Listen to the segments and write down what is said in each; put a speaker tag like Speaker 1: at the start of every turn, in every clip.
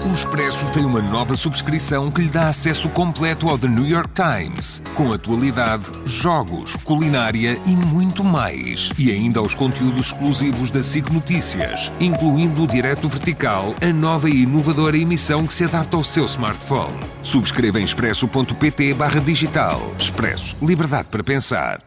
Speaker 1: O Expresso tem uma nova subscrição que lhe dá acesso completo ao The New York Times, com atualidade, jogos, culinária e muito mais. E ainda aos conteúdos exclusivos da SIC Notícias, incluindo o Direto Vertical, a nova e inovadora emissão que se adapta ao seu smartphone. Subscreva em expresso.pt/digital. Expresso. Liberdade para pensar.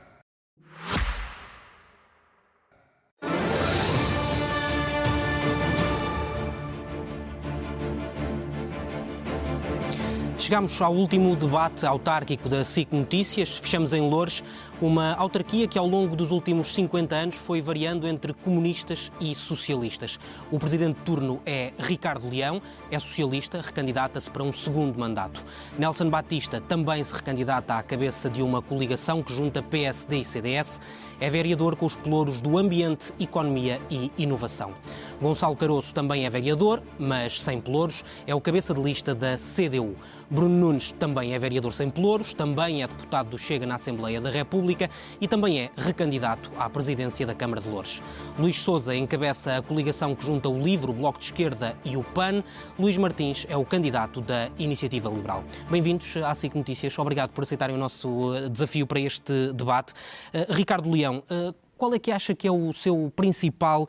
Speaker 2: Chegamos ao último debate autárquico da SIC Notícias. Fechamos em Loures, uma autarquia que ao longo dos últimos 50 anos foi variando entre comunistas e socialistas. O presidente de turno é Ricardo Leão, é socialista, recandidata-se para um segundo mandato. Nelson Batista também se recandidata à cabeça de uma coligação que junta PSD e CDS. É vereador com os pelouros do Ambiente, Economia e Inovação. Gonçalo Caroço também é vereador, mas sem pelouros, é o cabeça de lista da CDU. Bruno Nunes também é vereador sem pelouros, também é deputado do Chega na Assembleia da República e também é recandidato à presidência da Câmara de Loures. Luís Sousa encabeça a coligação que junta o LIVRE, o Bloco de Esquerda e o PAN. Luís Martins é o candidato da Iniciativa Liberal. Bem-vindos à SIC Notícias. Obrigado por aceitarem o nosso desafio para este debate. Ricardo Leão, qual é que acha que é o seu principal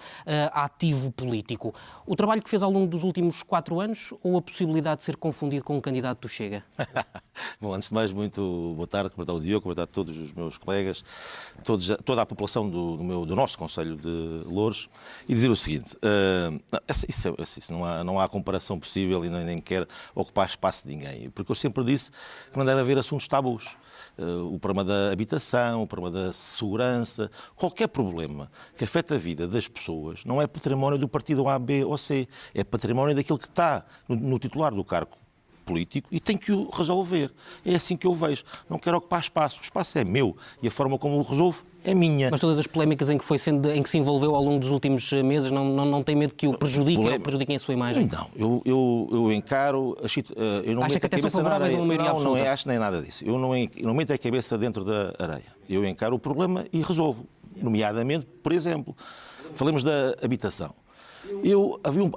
Speaker 2: ativo político? O trabalho que fez ao longo dos últimos 4 anos ou a possibilidade de ser confundido com um candidato do Chega?
Speaker 3: Bom, antes de mais, muito boa tarde, cumprimentar o Diogo, cumprimentar todos os meus colegas, toda a população do nosso Conselho de Loures e dizer o seguinte, isso não há comparação possível e nem quer ocupar espaço de ninguém, porque eu sempre disse que não deve haver assuntos tabus. O problema da habitação, o problema da segurança, qualquer problema que afeta a vida das pessoas não é património do partido A, B ou C, é património daquele que está no titular do cargo político e tem que o resolver. É assim que eu vejo. Não quero ocupar espaço. O espaço é meu e a forma como o resolvo é minha.
Speaker 2: Mas todas as polémicas em que se envolveu ao longo dos últimos meses não tem medo que o prejudiquem ou prejudiquem a sua imagem?
Speaker 3: Não, eu encaro... Eu não
Speaker 2: Acha que até são favoráveis a uma maioria absoluta?
Speaker 3: Não acho nem nada disso. Eu não meto a cabeça dentro da areia. Eu encaro o problema e resolvo. Nomeadamente, por exemplo, falemos da habitação.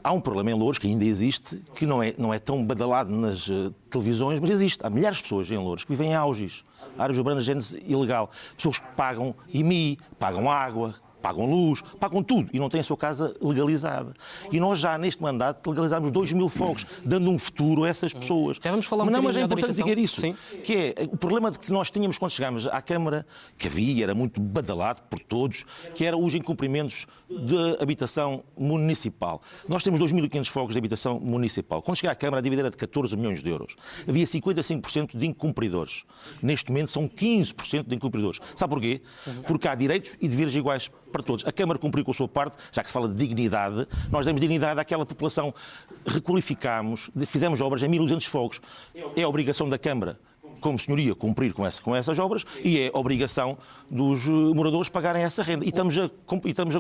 Speaker 3: Há um problema em Loures que ainda existe, que não é tão badalado nas televisões, mas existe. Há milhares de pessoas em Loures que vivem em áreas urbanas de género ilegal. Pessoas que pagam IMI, pagam água, pagam luz, pagam tudo e não têm a sua casa legalizada. E nós já neste mandato legalizámos 2.000 fogos, dando um futuro a essas pessoas.
Speaker 2: Já vamos falar
Speaker 3: mas é importante dizer isso,
Speaker 2: sim,
Speaker 3: que é o problema que nós tínhamos quando chegámos à Câmara, que era muito badalado por todos, que era os incumprimentos de habitação municipal. Nós temos 2.500 fogos de habitação municipal. Quando cheguei à Câmara, a dívida era de 14 milhões de euros. Havia 55% de incumpridores. Neste momento são 15% de incumpridores. Sabe porquê? Porque há direitos e deveres iguais para todos. A Câmara cumpriu com a sua parte, já que se fala de dignidade, nós demos dignidade àquela população. Requalificámos, fizemos obras em 1.200 fogos. É a obrigação da Câmara, como senhoria, cumprir com essas obras e é obrigação dos moradores pagarem essa renda. E estamos a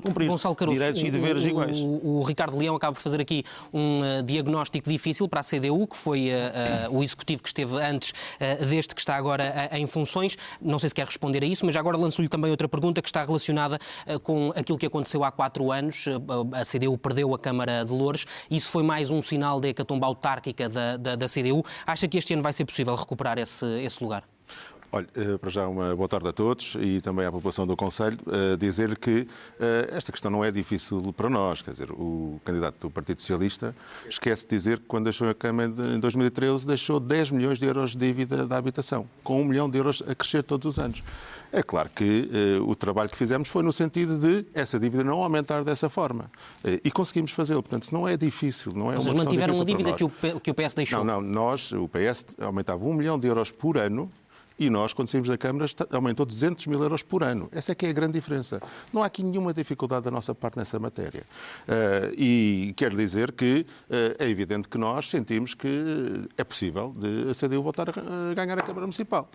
Speaker 3: cumprir.
Speaker 2: Gonçalo Caroço,
Speaker 3: direitos e deveres iguais.
Speaker 2: O Ricardo Leão acaba por fazer aqui um diagnóstico difícil para a CDU, que foi o executivo que esteve antes deste que está agora em funções. Não sei se quer responder a isso, mas agora lanço-lhe também outra pergunta que está relacionada com aquilo que aconteceu há 4 anos. A CDU perdeu a Câmara de Loures. Isso foi mais um sinal da hecatombe autárquica da CDU. Acha que este ano vai ser possível recuperar esse lugar?
Speaker 4: Olha, para já uma boa tarde a todos e também à população do Conselho, dizer que esta questão não é difícil para nós, quer dizer, o candidato do Partido Socialista esquece de dizer que quando deixou a Câmara em 2013 deixou 10 milhões de euros de dívida da habitação, com 1 milhão de euros a crescer todos os anos. É claro que o trabalho que fizemos foi no sentido de essa dívida não aumentar dessa forma. E conseguimos fazê-lo. Portanto, se não é difícil, não é uma questão difícil para nós.
Speaker 2: Vocês mantiveram a dívida que o PS deixou?
Speaker 4: Não, o PS aumentava 1 milhão de euros por ano. E nós, quando saímos da Câmara, aumentou 200 mil euros por ano. Essa é que é a grande diferença. Não há aqui nenhuma dificuldade da nossa parte nessa matéria. E quero dizer que é evidente que nós sentimos que é possível de a CDU voltar a ganhar a Câmara Municipal.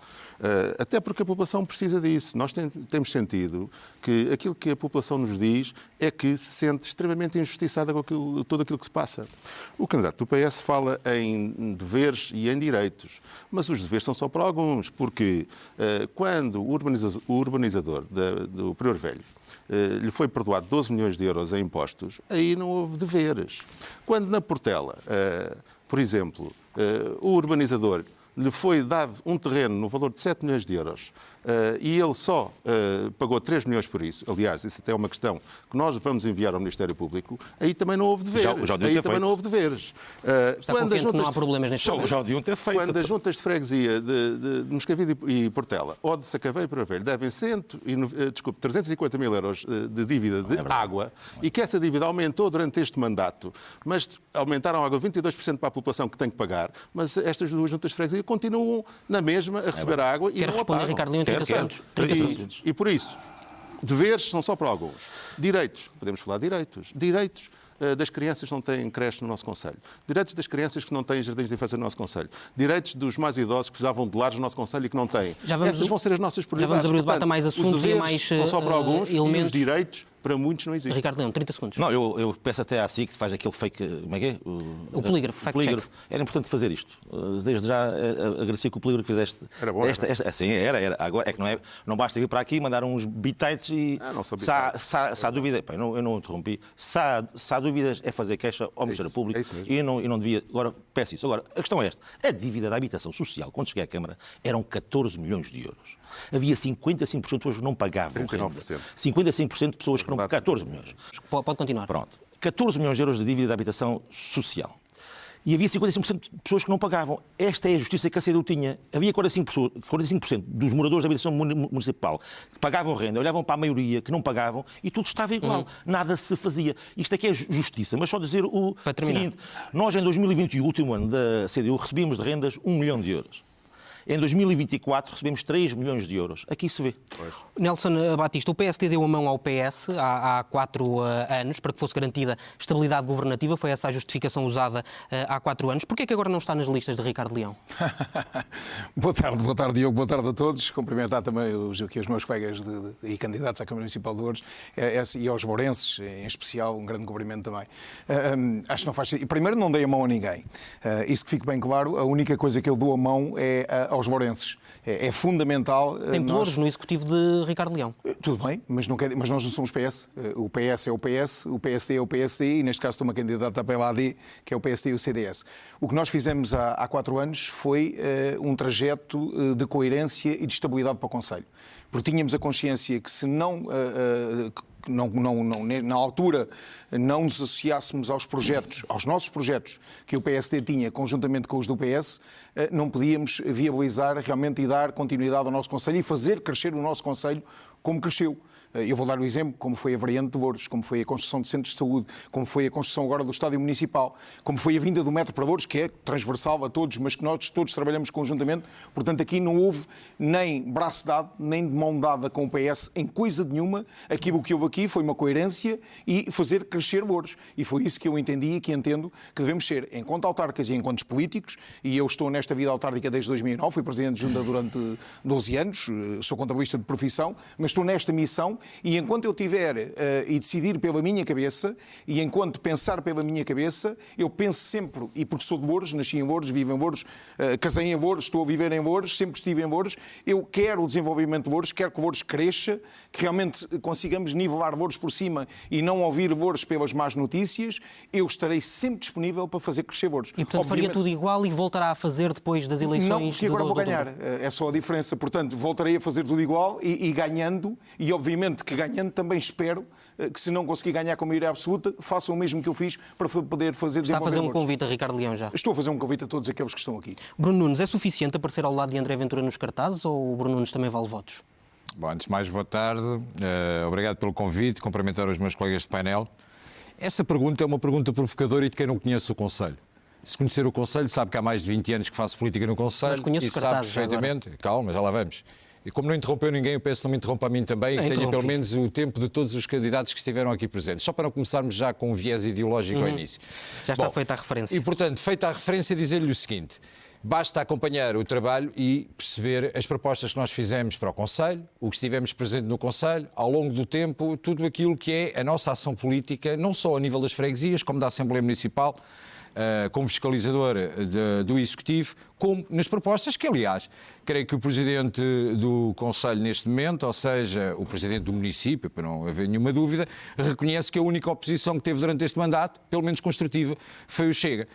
Speaker 4: Até porque a população precisa disso. Nós temos sentido que aquilo que a população nos diz é que se sente extremamente injustiçada com tudo aquilo que se passa. O candidato do PS fala em deveres e em direitos, mas os deveres são só para alguns, porque quando o urbanizador do Prior Velho lhe foi perdoado 12 milhões de euros em impostos, aí não houve deveres. Quando na Portela, por exemplo, o urbanizador lhe foi dado um terreno no valor de 7 milhões de euros e ele só pagou 3 milhões por isso, aliás, isso até é uma questão que nós vamos enviar ao Ministério Público, aí também não houve deveres. Aí também não houve deveres.
Speaker 2: Está confiante que não há problemas neste momento?
Speaker 3: Já o deviam ter feito.
Speaker 4: Quando as juntas de freguesia de Moscavide e Portela ou de Sacavém e Paravelho devem 350 mil euros de dívida de água e que essa dívida aumentou durante este mandato, mas aumentaram a água 22% para a população que tem que pagar, mas estas duas juntas de freguesia continuam na mesma a receber a água e
Speaker 2: Quer
Speaker 4: não a
Speaker 2: responder,
Speaker 4: pagam.
Speaker 2: Ricardo Leão, em 30 segundos.
Speaker 4: E por isso, deveres são só para alguns. Direitos, podemos falar de direitos. Direitos das crianças que não têm creche no nosso concelho. Direitos das crianças que não têm jardins de infância no nosso concelho. Direitos dos mais idosos que precisavam de lares no nosso concelho e que não têm.
Speaker 2: Essas
Speaker 4: vão ser as nossas prioridades.
Speaker 2: Já vamos abrir o debate a mais assuntos e a mais
Speaker 4: são só para alguns
Speaker 2: elementos.
Speaker 4: E os direitos para muitos não existem.
Speaker 2: Ricardo Leão, 30 segundos.
Speaker 3: Não, eu peço até à SIC que faz aquele fake... Como é que é?
Speaker 2: O polígrafo, fact-check.
Speaker 3: Era importante fazer isto. Desde já agradecer que o polígrafo fizeste...
Speaker 4: Era bom,
Speaker 3: sim, era. Agora, é que não basta vir para aqui, mandar uns bitites e...
Speaker 4: não sou
Speaker 3: se há dúvida... Eu não interrompi. Se há dúvidas, é fazer queixa ao Ministério Público. E não devia... Agora, peço isso. Agora, a questão é esta. A dívida da habitação social, quando cheguei à Câmara, eram 14 milhões de euros. Havia 55% de pessoas que não pagavam
Speaker 4: 39%.
Speaker 3: 55% de pessoas que não... 14 milhões.
Speaker 2: Pode continuar.
Speaker 3: Pronto. 14 milhões de euros de dívida de habitação social. E havia 55% de pessoas que não pagavam. Esta é a justiça que a CDU tinha. Havia 45% dos moradores da habitação municipal que pagavam renda, olhavam para a maioria que não pagavam e tudo estava igual. Nada se fazia. Isto é que é justiça. Mas só dizer o seguinte. Nós, em 2021, o último ano da CDU, recebíamos de rendas 1 milhão de euros. Em 2024 recebemos 3 milhões de euros. Aqui se vê.
Speaker 2: Nelson Batista, o PSD deu a mão ao PS há 4 anos para que fosse garantida estabilidade governativa. Foi essa a justificação usada há 4 anos. Porquê é que agora não está nas listas de Ricardo Leão?
Speaker 5: Boa tarde, Diogo. Boa tarde a todos. Cumprimentar também os meus colegas e candidatos à Câmara Municipal de Loures e aos lourenses, em especial, um grande cumprimento também. Acho que não faz sentido. Primeiro, não dei a mão a ninguém. Isso que fique bem claro, a única coisa que eu dou a mão é aos lourenses. É fundamental...
Speaker 2: Tem pelouros no executivo de Ricardo Leão.
Speaker 5: Tudo bem, mas nós não somos PS. O PS é o PS, o PSD é o PSD e, neste caso, estou uma candidata pela AD, que é o PSD e o CDS. O que nós fizemos há 4 anos foi um trajeto de coerência e de estabilidade para o Conselho. Porque tínhamos a consciência que se na altura não nos associássemos aos projetos, aos nossos projetos que o PSD tinha conjuntamente com os do PS, não podíamos viabilizar realmente e dar continuidade ao nosso Conselho e fazer crescer o nosso Conselho como cresceu. Eu vou dar o exemplo, como foi a variante de Loures, como foi a construção de centros de saúde, como foi a construção agora do estádio municipal, como foi a vinda do metro para Loures, que é transversal a todos, mas que nós todos trabalhamos conjuntamente. Portanto, aqui não houve nem braço dado, nem de mão dada com o PS em coisa nenhuma. Aquilo que houve aqui foi uma coerência e fazer crescer Loures. E foi isso que eu entendi e que entendo que devemos ser, enquanto autarcas e enquanto políticos, e eu estou nesta vida autárquica desde 2009, fui Presidente de Junta durante 12 anos, sou contabilista de profissão, mas estou nesta missão. E enquanto eu tiver e decidir pela minha cabeça, e enquanto pensar pela minha cabeça, eu penso sempre, e porque sou de Loures, nasci em Loures, vivo em Loures, casei em Loures, estou a viver em Loures, sempre estive em Loures, eu quero o desenvolvimento de Loures, quero que Loures cresça, que realmente consigamos nivelar Loures por cima e não ouvir Loures pelas más notícias, eu estarei sempre disponível para fazer crescer Loures.
Speaker 2: E portanto faria tudo igual e voltará a fazer depois das eleições?
Speaker 5: Não, porque agora vou ganhar, é só a diferença. Portanto, voltarei a fazer tudo igual e ganhando, e obviamente que ganhando também espero que, se não conseguir ganhar com maioria absoluta, façam o mesmo que eu fiz para poder fazer desenvolver.
Speaker 2: Está a fazer um convite a Ricardo Leão já?
Speaker 5: Estou a fazer um convite a todos aqueles que estão aqui.
Speaker 2: Bruno Nunes, é suficiente aparecer ao lado de André Ventura nos cartazes ou o Bruno Nunes também vale votos?
Speaker 6: Bom, antes de mais, boa tarde. Obrigado pelo convite, cumprimentar os meus colegas de painel. Essa pergunta é uma pergunta provocadora e de quem não conhece o Conselho. Se conhecer o Conselho, sabe que há mais de 20 anos que faço política no Conselho e sabe perfeitamente... Calma, já lá vamos. E como não interrompeu ninguém, eu peço que não me interrompa a mim também e que tenha pelo menos o tempo de todos os candidatos que estiveram aqui presentes. Só para não começarmos já com um viés ideológico ao início.
Speaker 2: Já está feita a referência.
Speaker 6: E, portanto, feita a referência, dizer-lhe o seguinte. Basta acompanhar o trabalho e perceber as propostas que nós fizemos para o Conselho, o que estivemos presente no Conselho, ao longo do tempo, tudo aquilo que é a nossa ação política, não só a nível das freguesias, como da Assembleia Municipal, como fiscalizador do Executivo, como nas propostas que, aliás, creio que o Presidente do Conselho neste momento, ou seja, o Presidente do município, para não haver nenhuma dúvida, reconhece que a única oposição que teve durante este mandato, pelo menos construtiva, foi o Chega.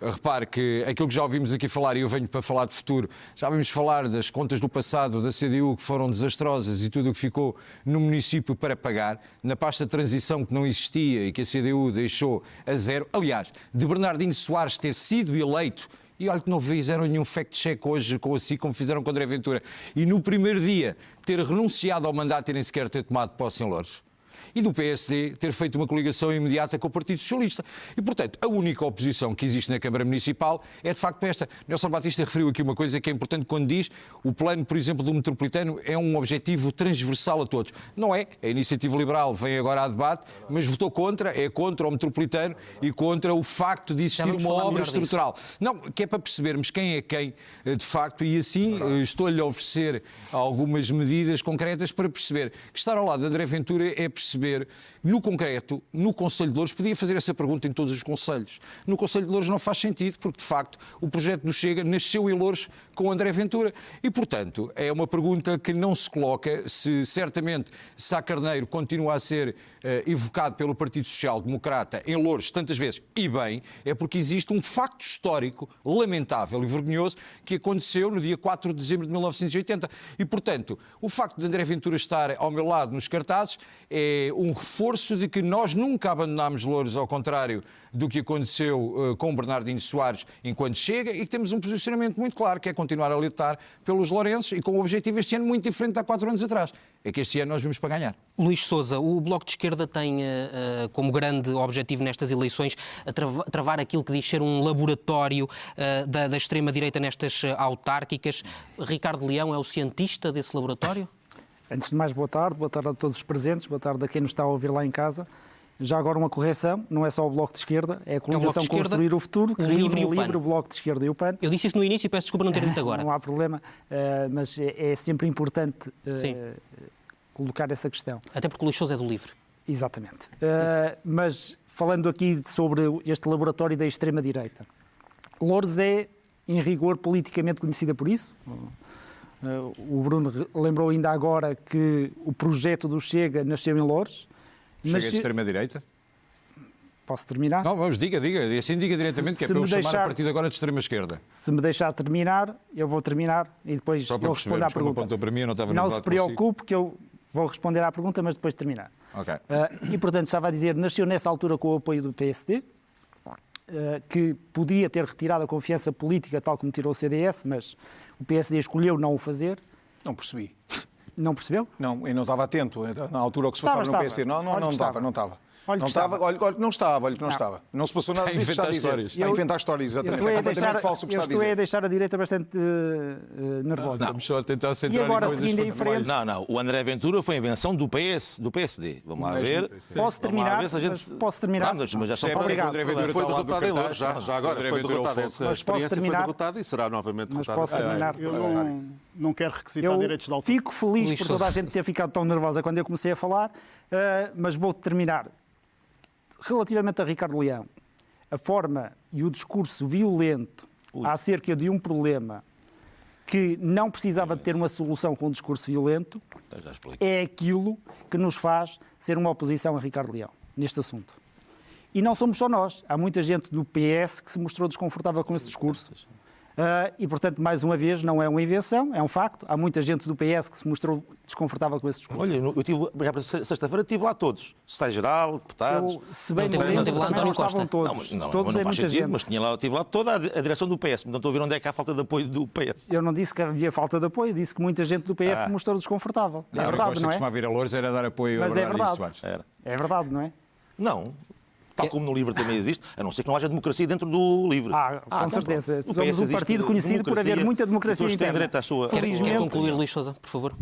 Speaker 6: Repare que aquilo que já ouvimos aqui falar, e eu venho para falar de futuro, já ouvimos falar das contas do passado da CDU que foram desastrosas e tudo o que ficou no município para pagar, na pasta de transição que não existia e que a CDU deixou a zero. Aliás, de Bernardino Soares ter sido eleito, e olha que não fizeram nenhum fact-check hoje com assim como fizeram com André Ventura, e no primeiro dia ter renunciado ao mandato e nem sequer ter tomado posse em Loures. E do PSD ter feito uma coligação imediata com o Partido Socialista. E, portanto, a única oposição que existe na Câmara Municipal é, de facto, esta. Nelson Batista referiu aqui uma coisa que é importante quando diz o plano, por exemplo, do metropolitano é um objetivo transversal a todos. Não é. A Iniciativa Liberal vem agora a debate, mas votou contra, é contra o metropolitano e contra o facto de existir uma obra estrutural. Não, que é para percebermos quem é quem, de facto, e assim estou-lhe a oferecer algumas medidas concretas para perceber que estar ao lado de André Ventura é perceber, no concreto, no Conselho de Loures, podia fazer essa pergunta em todos os conselhos. No Conselho de Loures não faz sentido, porque, de facto, o projeto do Chega nasceu em Loures com André Ventura. E, portanto, é uma pergunta que não se coloca se, certamente, Sá Carneiro continua a ser evocado pelo Partido Social Democrata em Loures tantas vezes, e bem, é porque existe um facto histórico lamentável e vergonhoso que aconteceu no dia 4 de dezembro de 1980. E, portanto, o facto de André Ventura estar ao meu lado nos cartazes é um reforço de que nós nunca abandonámos Loures, ao contrário do que aconteceu com Bernardino Soares enquanto Chega, e que temos um posicionamento muito claro, que é continuar a lutar pelos lourenses e com um objetivo este ano muito diferente de há 4 anos atrás. É que este ano nós vimos para ganhar.
Speaker 2: Luís Sousa, o Bloco de Esquerda tem como grande objetivo nestas eleições travar aquilo que diz ser um laboratório da extrema-direita nestas autárquicas. Ricardo Leão é o cientista desse laboratório?
Speaker 7: Antes de mais, boa tarde a todos os presentes, boa tarde a quem nos está a ouvir lá em casa. Já agora uma correção, não é só o Bloco de Esquerda, é a coligação Construir o Futuro, que reúne o LIVRE, o Bloco de Esquerda e o PAN.
Speaker 2: Eu disse isso no início e peço desculpa não ter dito agora.
Speaker 7: Não há problema, mas é sempre importante colocar essa questão.
Speaker 2: Até porque o Luís Sousa é do LIVRE.
Speaker 7: Exatamente. Mas falando aqui sobre este laboratório da extrema-direita, Loures é, em rigor, politicamente conhecida por isso. O Bruno lembrou ainda agora que o projeto do Chega nasceu em Loures.
Speaker 6: Chega de extrema-direita?
Speaker 7: Posso terminar?
Speaker 6: Não, vamos, diga, e assim diga diretamente, que é para eu chamar a partir de agora de extrema-esquerda.
Speaker 7: Se me deixar terminar, eu vou terminar e depois eu respondo à pergunta.
Speaker 6: Para mim, eu não estava
Speaker 7: não se preocupe que eu vou responder à pergunta, mas depois de terminar.
Speaker 6: Okay.
Speaker 7: E, portanto, estava a dizer, nasceu nessa altura com o apoio do PSD, que podia ter retirado a confiança política, tal como tirou o CDS, mas o PSD escolheu não o fazer.
Speaker 5: Não percebi.
Speaker 7: Não percebeu?
Speaker 5: Não, eu não estava atento na altura ao que se passava no PSD. Não estava. Não estava. Não se passou nada disso que está a dizer. Está a inventar histórias, exatamente. É completamente falso o que está a dizer.
Speaker 7: Eu estou a deixar a direita bastante nervosa.
Speaker 6: Estamos só a tentar centrar
Speaker 7: e agora,
Speaker 6: em coisas
Speaker 7: seguindo em frente...
Speaker 3: Não. O André Ventura foi a invenção do PSD. Vamos lá ver.
Speaker 7: Posso terminar? Posso terminar?
Speaker 3: Mas já são
Speaker 7: obrigado.
Speaker 4: Foi derrotado em Loures, já agora. Foi derrotado. Essa experiência foi derrotada e será novamente derrotada.
Speaker 7: Mas posso terminar?
Speaker 8: Eu não quero requisitar direitos de autor.
Speaker 7: Fico feliz por toda a gente ter ficado tão nervosa quando eu comecei a falar, mas vou terminar. Relativamente a Ricardo Leão, a forma e o discurso violento acerca de um problema que não precisava de ter uma solução com um discurso violento é aquilo que nos faz ser uma oposição a Ricardo Leão, neste assunto. E não somos só nós. Há muita gente do PS que se mostrou desconfortável com esse discurso. E, portanto, mais uma vez, não é uma invenção, é um facto. Há muita gente do PS que se mostrou desconfortável com esse discurso.
Speaker 3: Olha, eu tive, sexta-feira estive lá todos. Secretário-Geral, deputados...
Speaker 7: Se bem me lembro, não estavam todos. Todos é muita gente.
Speaker 3: Mas tive lá toda a direção do PS. Portanto, estou a ver onde é que há falta de apoio do PS.
Speaker 7: Eu não disse que havia falta de apoio, disse que muita gente do PS se mostrou desconfortável. É verdade, não é?
Speaker 6: Costumava vir a Loures era dar apoio a Bernardino Soares.
Speaker 7: É verdade, não é?
Speaker 3: Não. Tal como no LIVRE também existe, a não ser que não haja democracia dentro do LIVRE.
Speaker 7: Com certeza. Somos um partido conhecido por haver muita democracia interna.
Speaker 2: Quer concluir, Luís Sousa, por favor?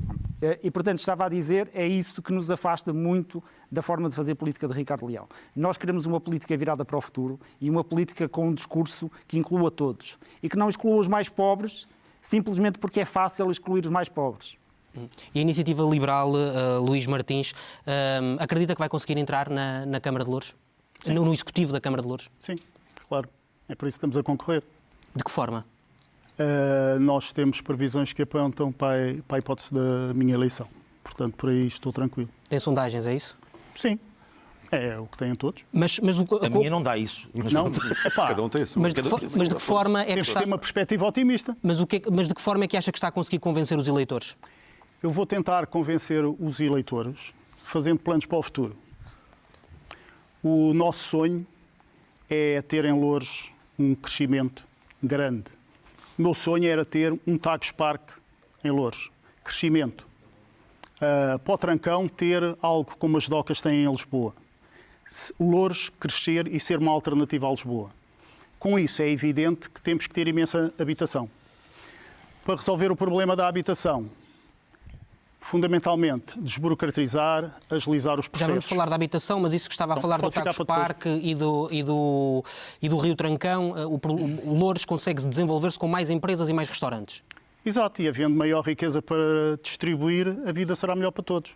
Speaker 7: E, portanto, estava a dizer, é isso que nos afasta muito da forma de fazer política de Ricardo Leão. Nós queremos uma política virada para o futuro e uma política com um discurso que inclua todos e que não exclua os mais pobres simplesmente porque é fácil excluir os mais pobres.
Speaker 2: E a Iniciativa Liberal, Luís Martins, acredita que vai conseguir entrar na Câmara de Loures? No Executivo da Câmara de Loures?
Speaker 8: Sim, claro. É por isso que estamos a concorrer.
Speaker 2: De que forma?
Speaker 8: Nós temos previsões que apontam para a hipótese da minha eleição. Portanto, por aí estou tranquilo.
Speaker 2: Tem sondagens, é isso?
Speaker 8: Sim. É o que têm todos.
Speaker 3: A minha não dá isso. Mas
Speaker 8: Não,
Speaker 4: Cada um tem a sua.
Speaker 2: Mas de que forma é que
Speaker 8: temos que
Speaker 2: está...
Speaker 8: ter uma perspectiva otimista.
Speaker 2: Mas de que forma é que acha que está a conseguir convencer os eleitores?
Speaker 8: Eu vou tentar convencer os eleitores fazendo planos para o futuro. O nosso sonho é ter em Loures um crescimento grande. O meu sonho era ter um Tagus Park em Loures. Crescimento. Para o Trancão ter algo como as docas têm em Lisboa. Loures crescer e ser uma alternativa a Lisboa. Com isso é evidente que temos que ter imensa habitação. Para resolver o problema da habitação, fundamentalmente, desburocratizar, agilizar os processos.
Speaker 2: Já vamos falar da habitação, mas isso que estava a falar do Tagus Park e do Rio Trancão, o Loures consegue desenvolver-se com mais empresas e mais restaurantes.
Speaker 8: Exato, e havendo maior riqueza para distribuir, a vida será melhor para todos.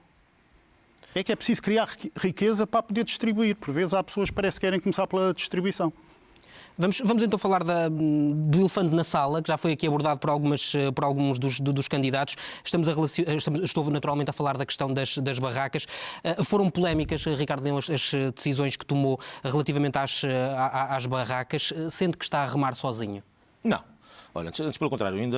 Speaker 8: É que é preciso criar riqueza para poder distribuir. Por vezes há pessoas que parece que querem começar pela distribuição.
Speaker 2: Vamos então falar do elefante na sala, que já foi aqui abordado por alguns dos candidatos. Estou naturalmente a falar da questão das barracas. Foram polémicas, Ricardo Leão, as decisões que tomou relativamente às barracas, sendo que está a remar sozinho?
Speaker 3: Não. Olha, antes pelo contrário, ainda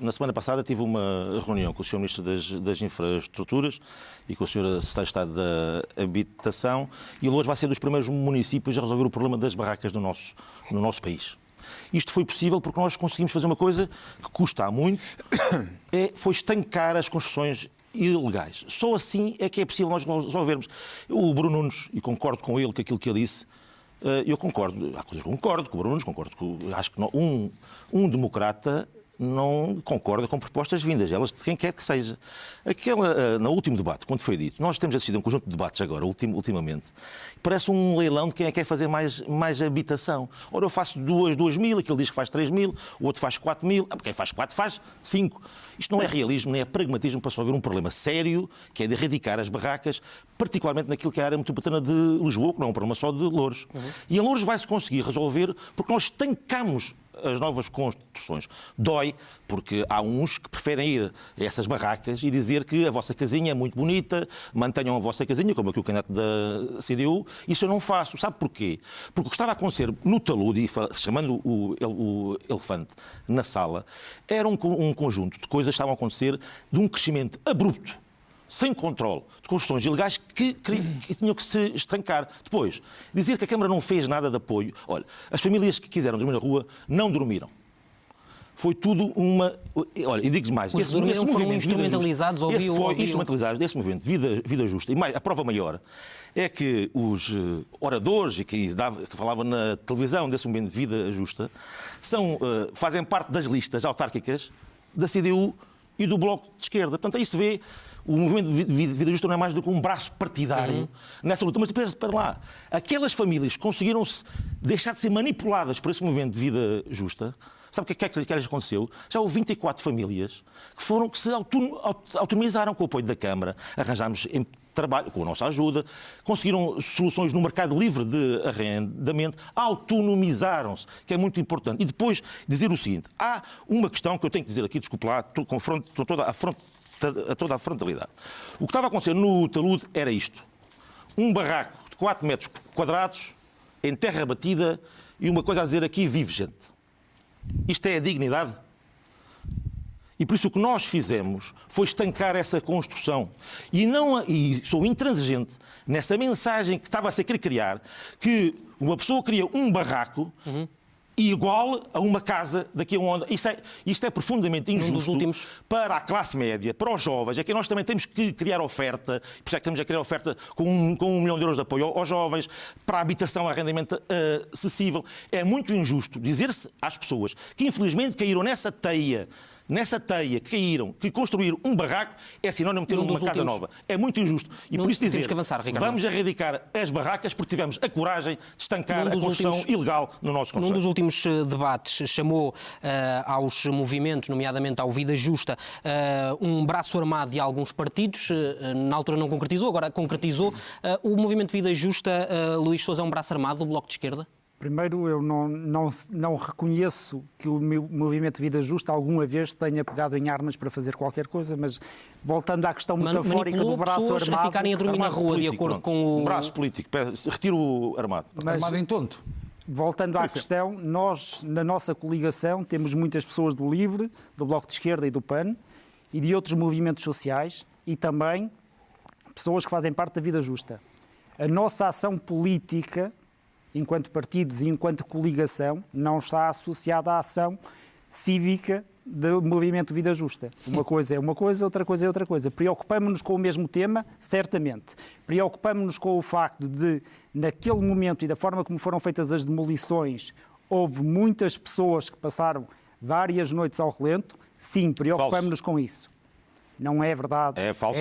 Speaker 3: na semana passada tive uma reunião com o Sr. Ministro das Infraestruturas e com a Sra. Secretária de Estado da Habitação, e Loures vai ser dos primeiros municípios a resolver o problema das barracas no nosso país. Isto foi possível porque nós conseguimos fazer uma coisa que custa muito, foi estancar as construções ilegais. Só assim é que é possível nós resolvermos. O Bruno Nunes, e concordo com ele, com aquilo que ele disse, eu concordo, há coisas que concordo com o Bruno Nunes, acho que um democrata não concorda com propostas vindas, elas de quem quer que seja. No último debate, quando foi dito, nós temos assistido a um conjunto de debates agora, ultimamente, parece um leilão de quem é que quer fazer mais habitação. Ora, eu faço 2.000, aquele diz que faz 3.000, o outro faz 4.000, quem faz 4 faz 5. Isto não é realismo, nem é pragmatismo para resolver um problema sério, que é de erradicar as barracas, particularmente naquilo que é a área metropolitana de Lisboa, que não é um problema só de Loures. E em Loures vai-se conseguir resolver porque nós estancamos as novas construções. Dói, porque há uns que preferem ir a essas barracas e dizer que a vossa casinha é muito bonita, mantenham a vossa casinha, como aqui o candidato da CDU. Isso eu não faço. Sabe porquê? Porque o que estava a acontecer no talude, chamando o elefante na sala, era um conjunto de coisas que estavam a acontecer de um crescimento abrupto, sem controle, de construções ilegais que tinham que se estancar. Depois, dizer que a Câmara não fez nada de apoio. Olha, as famílias que quiseram dormir na rua não dormiram. Foi tudo uma... Olha, e digo-lhes mais...
Speaker 2: Os dormiram foram instrumentalizados?
Speaker 3: Esse movimento de vida justa. E a prova maior é que os oradores que falavam na televisão desse movimento de vida justa fazem parte das listas autárquicas da CDU e do Bloco de Esquerda. Portanto, aí se vê... O movimento de vida justa não é mais do que um braço partidário nessa luta. Mas depois, para lá, aquelas famílias conseguiram deixar de ser manipuladas por esse movimento de vida justa. Sabe o que é que lhes aconteceu? Já houve 24 famílias que se autonomizaram com o apoio da Câmara. Arranjámos trabalho, com a nossa ajuda, conseguiram soluções no mercado livre de arrendamento, autonomizaram-se, que é muito importante. E depois dizer o seguinte, há uma questão que eu tenho que dizer aqui, desculpe lá, confronto toda a frontalidade. O que estava a acontecer no talude era isto. Um barraco de 4 metros quadrados, em terra batida, e uma coisa a dizer aqui, vive gente. Isto é a dignidade? E por isso o que nós fizemos foi estancar essa construção. E sou intransigente nessa mensagem que estava a ser querer criar, que uma pessoa cria um barraco igual a uma casa daqui a um ano. Isto é profundamente injusto para a classe média, para os jovens. É que nós também temos que criar oferta, por isso é que estamos a criar oferta com 1 milhão de euros de apoio aos jovens, para a habitação, a arrendamento acessível. É muito injusto dizer-se às pessoas que infelizmente caíram nessa teia que caíram, que construir um barraco é sinónimo de ter uma casa nova. É muito injusto. E por isso dizer, vamos erradicar as barracas porque tivemos a coragem de estancar a construção ilegal no nosso concelho.
Speaker 2: Num dos últimos debates chamou aos movimentos, nomeadamente ao Vida Justa, um braço armado de alguns partidos. Na altura não concretizou, agora concretizou. O movimento Vida Justa, Luís Sousa, é um braço armado do Bloco de Esquerda?
Speaker 7: Primeiro, eu não reconheço que o movimento Vida Justa alguma vez tenha pegado em armas para fazer qualquer coisa, mas voltando à questão metafórica do braço
Speaker 2: pessoas
Speaker 7: armado...
Speaker 2: a ficarem a dormir na rua, de acordo com o...
Speaker 3: Braço político, retiro o armado.
Speaker 6: Armado em tonto.
Speaker 7: Voltando à questão, nós, na nossa coligação, temos muitas pessoas do LIVRE, do Bloco de Esquerda e do PAN, e de outros movimentos sociais, e também pessoas que fazem parte da Vida Justa. A nossa ação política, enquanto partidos e enquanto coligação, não está associada à ação cívica do movimento Vida Justa. Uma coisa é uma coisa, outra coisa é outra coisa. Preocupamos-nos com o mesmo tema, certamente. Preocupamos-nos com o facto de, naquele momento e da forma como foram feitas as demolições, houve muitas pessoas que passaram várias noites ao relento. Sim, preocupamos-nos com isso. Não é verdade.
Speaker 3: É falso?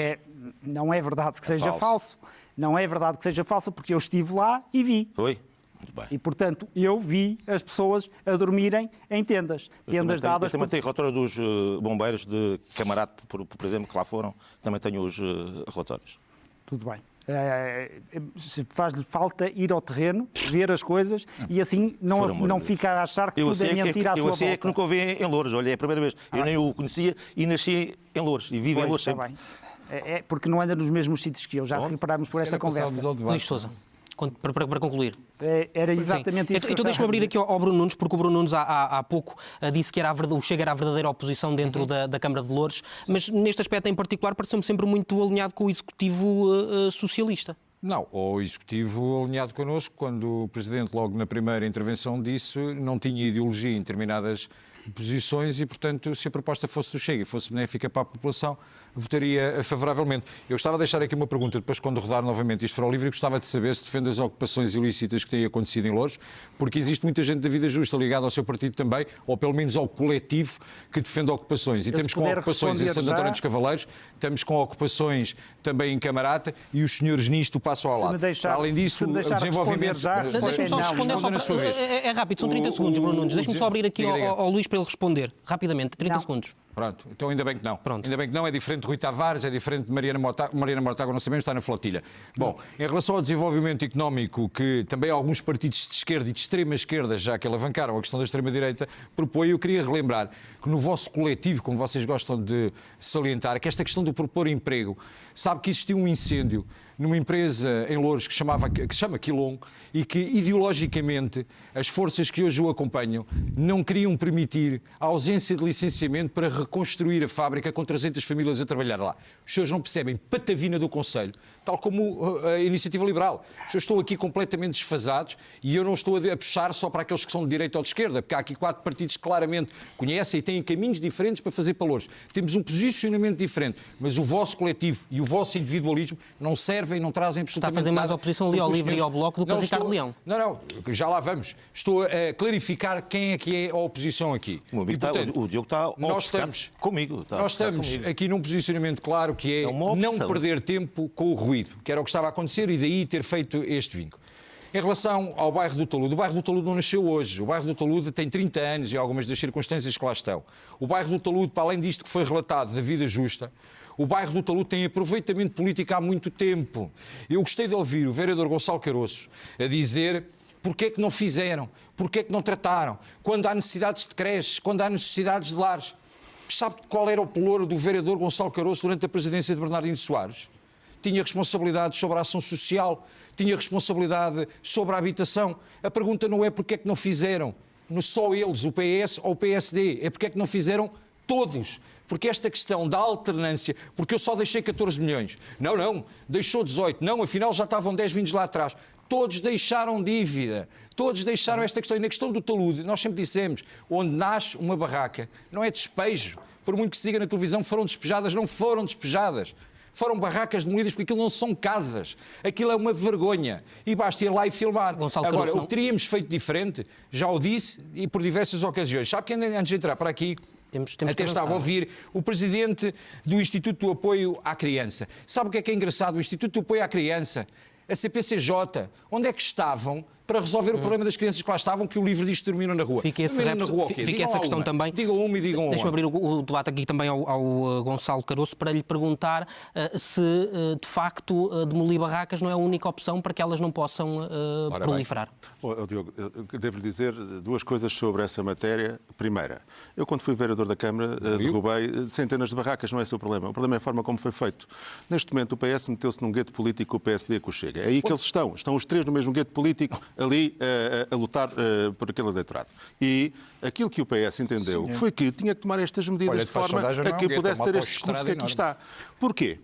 Speaker 7: Não é verdade que seja
Speaker 3: falso.
Speaker 7: falso. Não é verdade que seja falso, porque eu estive lá e vi.
Speaker 3: Foi? Muito bem.
Speaker 7: E, portanto, eu vi as pessoas a dormirem em tendas. Tendas dadas
Speaker 3: Eu também tenho relatório dos bombeiros de Camarate, por exemplo, que lá foram. Também tenho os relatórios.
Speaker 7: Tudo bem. Faz-lhe falta ir ao terreno, ver as coisas e assim não fica a achar que tudo é mentira à sua volta.
Speaker 3: Eu sei que nunca o vi em Loures, olha, é a primeira vez. Eu nem o conhecia e nasci em Loures e vivo em Loures sempre.
Speaker 7: É porque não anda nos mesmos sítios que eu, já reparámos por esta conversa.
Speaker 2: Luís Sousa, para concluir.
Speaker 7: Era exatamente isso.
Speaker 2: Então deixa-me abrir aqui ao Bruno Nunes, porque o Bruno Nunes há pouco disse que o Chega era a verdadeira oposição dentro da Câmara de Loures, mas neste aspecto em particular pareceu-me sempre muito alinhado com o Executivo socialista.
Speaker 6: Não, o Executivo alinhado connosco, quando o Presidente logo na primeira intervenção disse não tinha ideologia em determinadas posições e, portanto, se a proposta fosse do Chega e fosse benéfica para a população, votaria favoravelmente. Eu gostava de deixar aqui uma pergunta, depois quando rodar novamente isto para o livro, e gostava de saber se defende as ocupações ilícitas que têm acontecido em Loures, porque existe muita gente da Vida Justa ligada ao seu partido também, ou pelo menos ao coletivo que defende ocupações. E temos com ocupações em Santo António dos Cavaleiros, estamos com ocupações também em Camarate, e os senhores nisto passam ao lado. Além disso, o desenvolvimento...
Speaker 2: Deixa-me só responder, é rápido, são 30 segundos, Bruno Nunes. Deixa-me só abrir aqui ao Luís para ele responder, rapidamente, 30 segundos.
Speaker 6: Pronto, então ainda bem que não.
Speaker 2: Pronto.
Speaker 6: Ainda bem que não, é diferente de Rui Tavares, é diferente de Mariana Mortágua, não sabemos, está na flotilha. Bom, em relação ao desenvolvimento económico, que também alguns partidos de esquerda e de extrema esquerda, já que alavancaram a questão da extrema-direita, propõem, eu queria relembrar que no vosso coletivo, como vocês gostam de salientar, que esta questão do propor emprego, sabe que existiu um incêndio numa empresa em Loures que se chama Quilon e que ideologicamente as forças que hoje o acompanham não queriam permitir a ausência de licenciamento para reconstruir a fábrica com 300 famílias a trabalhar lá. Os senhores não percebem patavina do Conselho, tal como a Iniciativa Liberal. Os senhores estão aqui completamente desfasados e eu não estou a puxar só para aqueles que são de direita ou de esquerda, porque há aqui 4 partidos que claramente conhecem e têm caminhos diferentes para fazer para Loures. Temos um posicionamento diferente, mas o vosso coletivo e o vosso individualismo não servem e não trazem absolutamente nada.
Speaker 2: Está a fazer mais oposição ali ao Livre e ao Bloco do que a Ricardo Leão.
Speaker 6: Não, já lá vamos. Estou a clarificar quem é que é a oposição aqui.
Speaker 3: E, portanto, o Diogo está
Speaker 6: nós estamos
Speaker 3: comigo.
Speaker 6: Nós estamos aqui num posicionamento claro que é não perder tempo com o ruído, que era o que estava a acontecer e daí ter feito este vínculo. Em relação ao bairro do Talude, o bairro do Talude não nasceu hoje. O bairro do Talude tem 30 anos e algumas das circunstâncias que lá estão. O bairro do Talude, para além disto que foi relatado da Vida Justa, o bairro do Talude tem aproveitamento político há muito tempo. Eu gostei de ouvir o vereador Gonçalo Caroço a dizer porque é que não fizeram, porque é que não trataram, quando há necessidades de creches, quando há necessidades de lares. Sabe qual era o pelouro do vereador Gonçalo Caroço durante a presidência de Bernardino Soares? Tinha responsabilidades sobre a ação social, tinha responsabilidade sobre a habitação. A pergunta não é porque é que não fizeram, só eles, o PS ou o PSD, é porque é que não fizeram todos. Porque esta questão da alternância, porque eu só deixei 14 milhões. Não, deixou 18. Não, afinal já estavam 10 vindos lá atrás. Todos deixaram dívida, todos deixaram esta questão. E na questão do talude, nós sempre dissemos, onde nasce uma barraca, não é despejo. Por muito que se diga na televisão, foram despejadas, não foram despejadas. Foram barracas demolidas porque aquilo não são casas. Aquilo é uma vergonha. E basta ir lá e filmar. Agora, o que teríamos feito diferente, já o disse e por diversas ocasiões. Sabe que antes de entrar para aqui, até estava a ouvir o presidente do Instituto do Apoio à Criança. Sabe o que é engraçado? O Instituto do Apoio à Criança, a CPCJ, onde é que estavam para resolver o problema das crianças que lá estavam, que o livro diz que terminam na rua.
Speaker 2: Fica essa questão também.
Speaker 6: Digam uma e digam uma.
Speaker 2: Deixa-me abrir o debate aqui também ao Gonçalo Caroço para lhe perguntar se, de facto, demolir barracas não é a única opção para que elas não possam proliferar.
Speaker 4: Diogo, eu devo-lhe dizer duas coisas sobre essa matéria. Primeira, eu quando fui vereador da Câmara derrubei centenas de barracas, não é esse o problema. O problema é a forma como foi feito. Neste momento o PS meteu-se num gueto político com o PSD com o Chega. É aí que eles estão. Estão os três no mesmo gueto político ali a lutar por aquele eleitorado. E aquilo que o PS entendeu foi que tinha que tomar estas medidas de forma a que pudesse ter este discurso que aqui está. Porquê?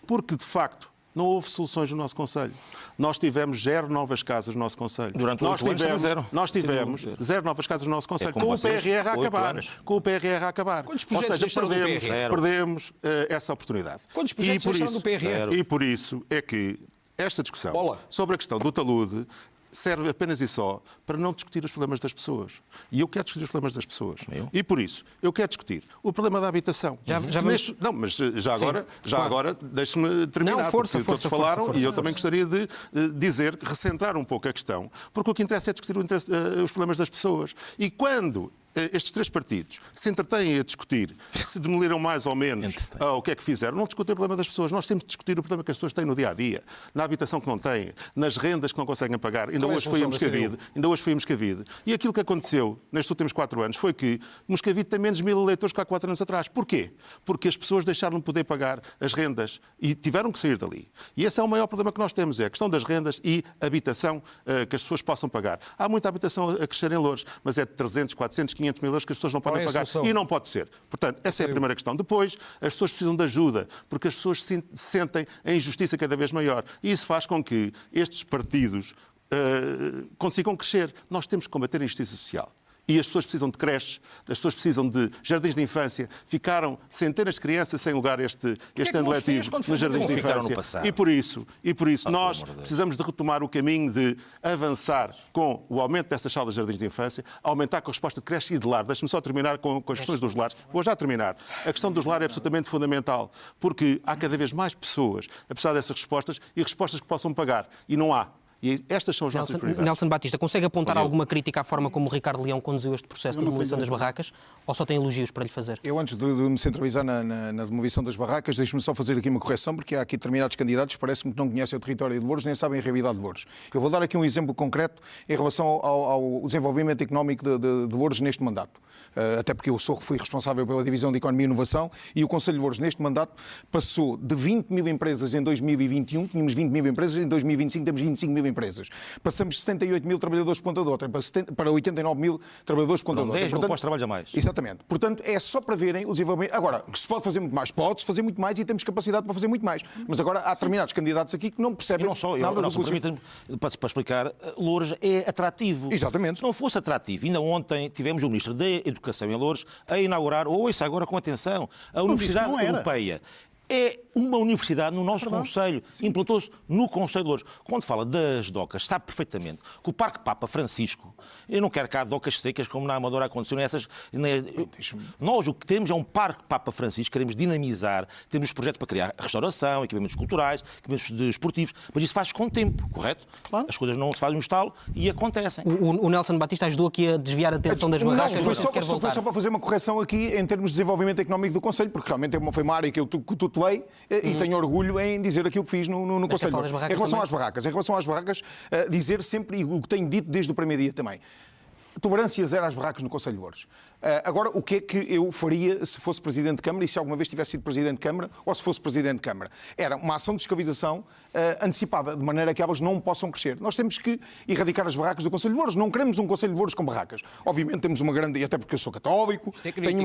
Speaker 4: Porque, de facto, não houve soluções no nosso Conselho. Nós tivemos 0 novas casas no nosso Conselho.
Speaker 3: Durante 8 anos,
Speaker 4: nós tivemos 0 novas casas no nosso Conselho. Com o PRR a acabar. Com o PRR a acabar.
Speaker 6: Quantos
Speaker 4: Ou
Speaker 6: projetos
Speaker 4: seja, perdemos essa oportunidade.
Speaker 6: Quantos projetos deixaram do PRR?
Speaker 4: E por isso é que esta discussão sobre a questão do talude serve apenas e só para não discutir os problemas das pessoas. E eu quero discutir os problemas das pessoas. E por isso, eu quero discutir o problema da habitação. Não, mas já agora deixe-me terminar.
Speaker 2: Não, força,
Speaker 4: porque todos falaram e eu também gostaria de dizer, recentrar um pouco a questão, porque o que interessa é discutir os problemas das pessoas. E quando estes três partidos se entretêm a discutir se demoliram mais ou menos o que é que fizeram, não discutem o problema das pessoas. Nós temos de discutir o problema que as pessoas têm no dia-a-dia, na habitação que não têm, nas rendas que não conseguem pagar. Ainda hoje foi a Moscavide. E aquilo que aconteceu nestes últimos 4 anos foi que Moscavide tem menos 1000 eleitores que há 4 anos atrás. Porquê? Porque as pessoas deixaram de poder pagar as rendas e tiveram que sair dali. E esse é o maior problema que nós temos, é a questão das rendas e habitação que as pessoas possam pagar. Há muita habitação a crescer em Loures, mas é de 300, 400, 500 mil euros que as pessoas não podem pagar. E não pode ser. Portanto, essa é a primeira questão. Depois, as pessoas precisam de ajuda, porque as pessoas sentem a injustiça cada vez maior. E isso faz com que estes partidos consigam crescer. Nós temos que combater a injustiça social. E as pessoas precisam de creches, as pessoas precisam de jardins de infância. Ficaram centenas de crianças sem lugar este ano letivo nos jardins de infância. E por isso nós precisamos de retomar o caminho de avançar com o aumento dessas salas de jardins de infância, aumentar com a resposta de creche e de lar. Deixe-me só terminar com as questões dos lares. Vou já terminar. A questão dos lares é absolutamente fundamental, porque há cada vez mais pessoas a precisar dessas respostas e respostas que possam pagar. E não há. E estas são as nossas prioridades.
Speaker 2: Nelson Batista, consegue apontar alguma crítica à forma como o Ricardo Leão conduziu este processo de demolição das barracas? Ou só tem elogios para lhe fazer?
Speaker 5: Eu, antes de me centralizar na demolição das barracas, deixe-me só fazer aqui uma correção, porque há aqui determinados candidatos que parece-me que não conhecem o território de Louros, nem sabem a realidade de Louros. Eu vou dar aqui um exemplo concreto em relação ao desenvolvimento económico de Louros neste mandato. Até porque eu fui responsável pela Divisão de Economia e Inovação e o Conselho de Louros, neste mandato, passou de 20 mil empresas em 2021, tínhamos 20 mil empresas, em 2025 temos 25 mil empresas. Passamos de 78 mil trabalhadores por conta de outra para 89 mil trabalhadores por conta de outra.
Speaker 3: 10 mil postos de trabalho a mais.
Speaker 5: Exatamente. Portanto, é só para verem o desenvolvimento. Agora, que se pode fazer muito mais, pode-se fazer muito mais e temos capacidade para fazer muito mais. Mas agora há determinados candidatos aqui que não percebem nada do que
Speaker 3: para explicar, Louros é atrativo.
Speaker 5: Exatamente.
Speaker 3: Se não fosse atrativo, ainda ontem tivemos o Ministro da Educação em Louros a inaugurar, ouça agora com atenção, a Universidade Europeia. É uma universidade no nosso Conselho, implantou-se no Conselho de Louros. Quando fala das docas, sabe perfeitamente que o Parque Papa Francisco, eu não quero cá docas secas como na Amadora aconteceu nessas. Nós o que temos é um Parque Papa Francisco, queremos dinamizar, temos projetos para criar restauração, equipamentos culturais, equipamentos desportivos, mas isso faz com tempo, correto? Claro. As coisas não se fazem no estalo e acontecem.
Speaker 2: O Nelson Batista ajudou aqui a desviar a atenção das barracas.
Speaker 5: Não, foi só para fazer uma correção aqui em termos de desenvolvimento económico do Conselho, porque realmente foi uma área que eu tutelei e tenho orgulho em dizer aquilo que fiz no Conselho. Em relação às barracas, dizer sempre, e o que tenho dito desde o primeiro dia também, tolerância zero às barracas no Conselho de Louros. Agora, o que é que eu faria se fosse Presidente de Câmara e se alguma vez tivesse sido Presidente de Câmara ou se fosse Presidente de Câmara? Era uma ação de escravização antecipada, de maneira que elas não possam crescer. Nós temos que erradicar as barracas do Conselho de Louros. Não queremos um Conselho de Louros com barracas. Obviamente temos uma grande, e até porque eu sou católico, tenho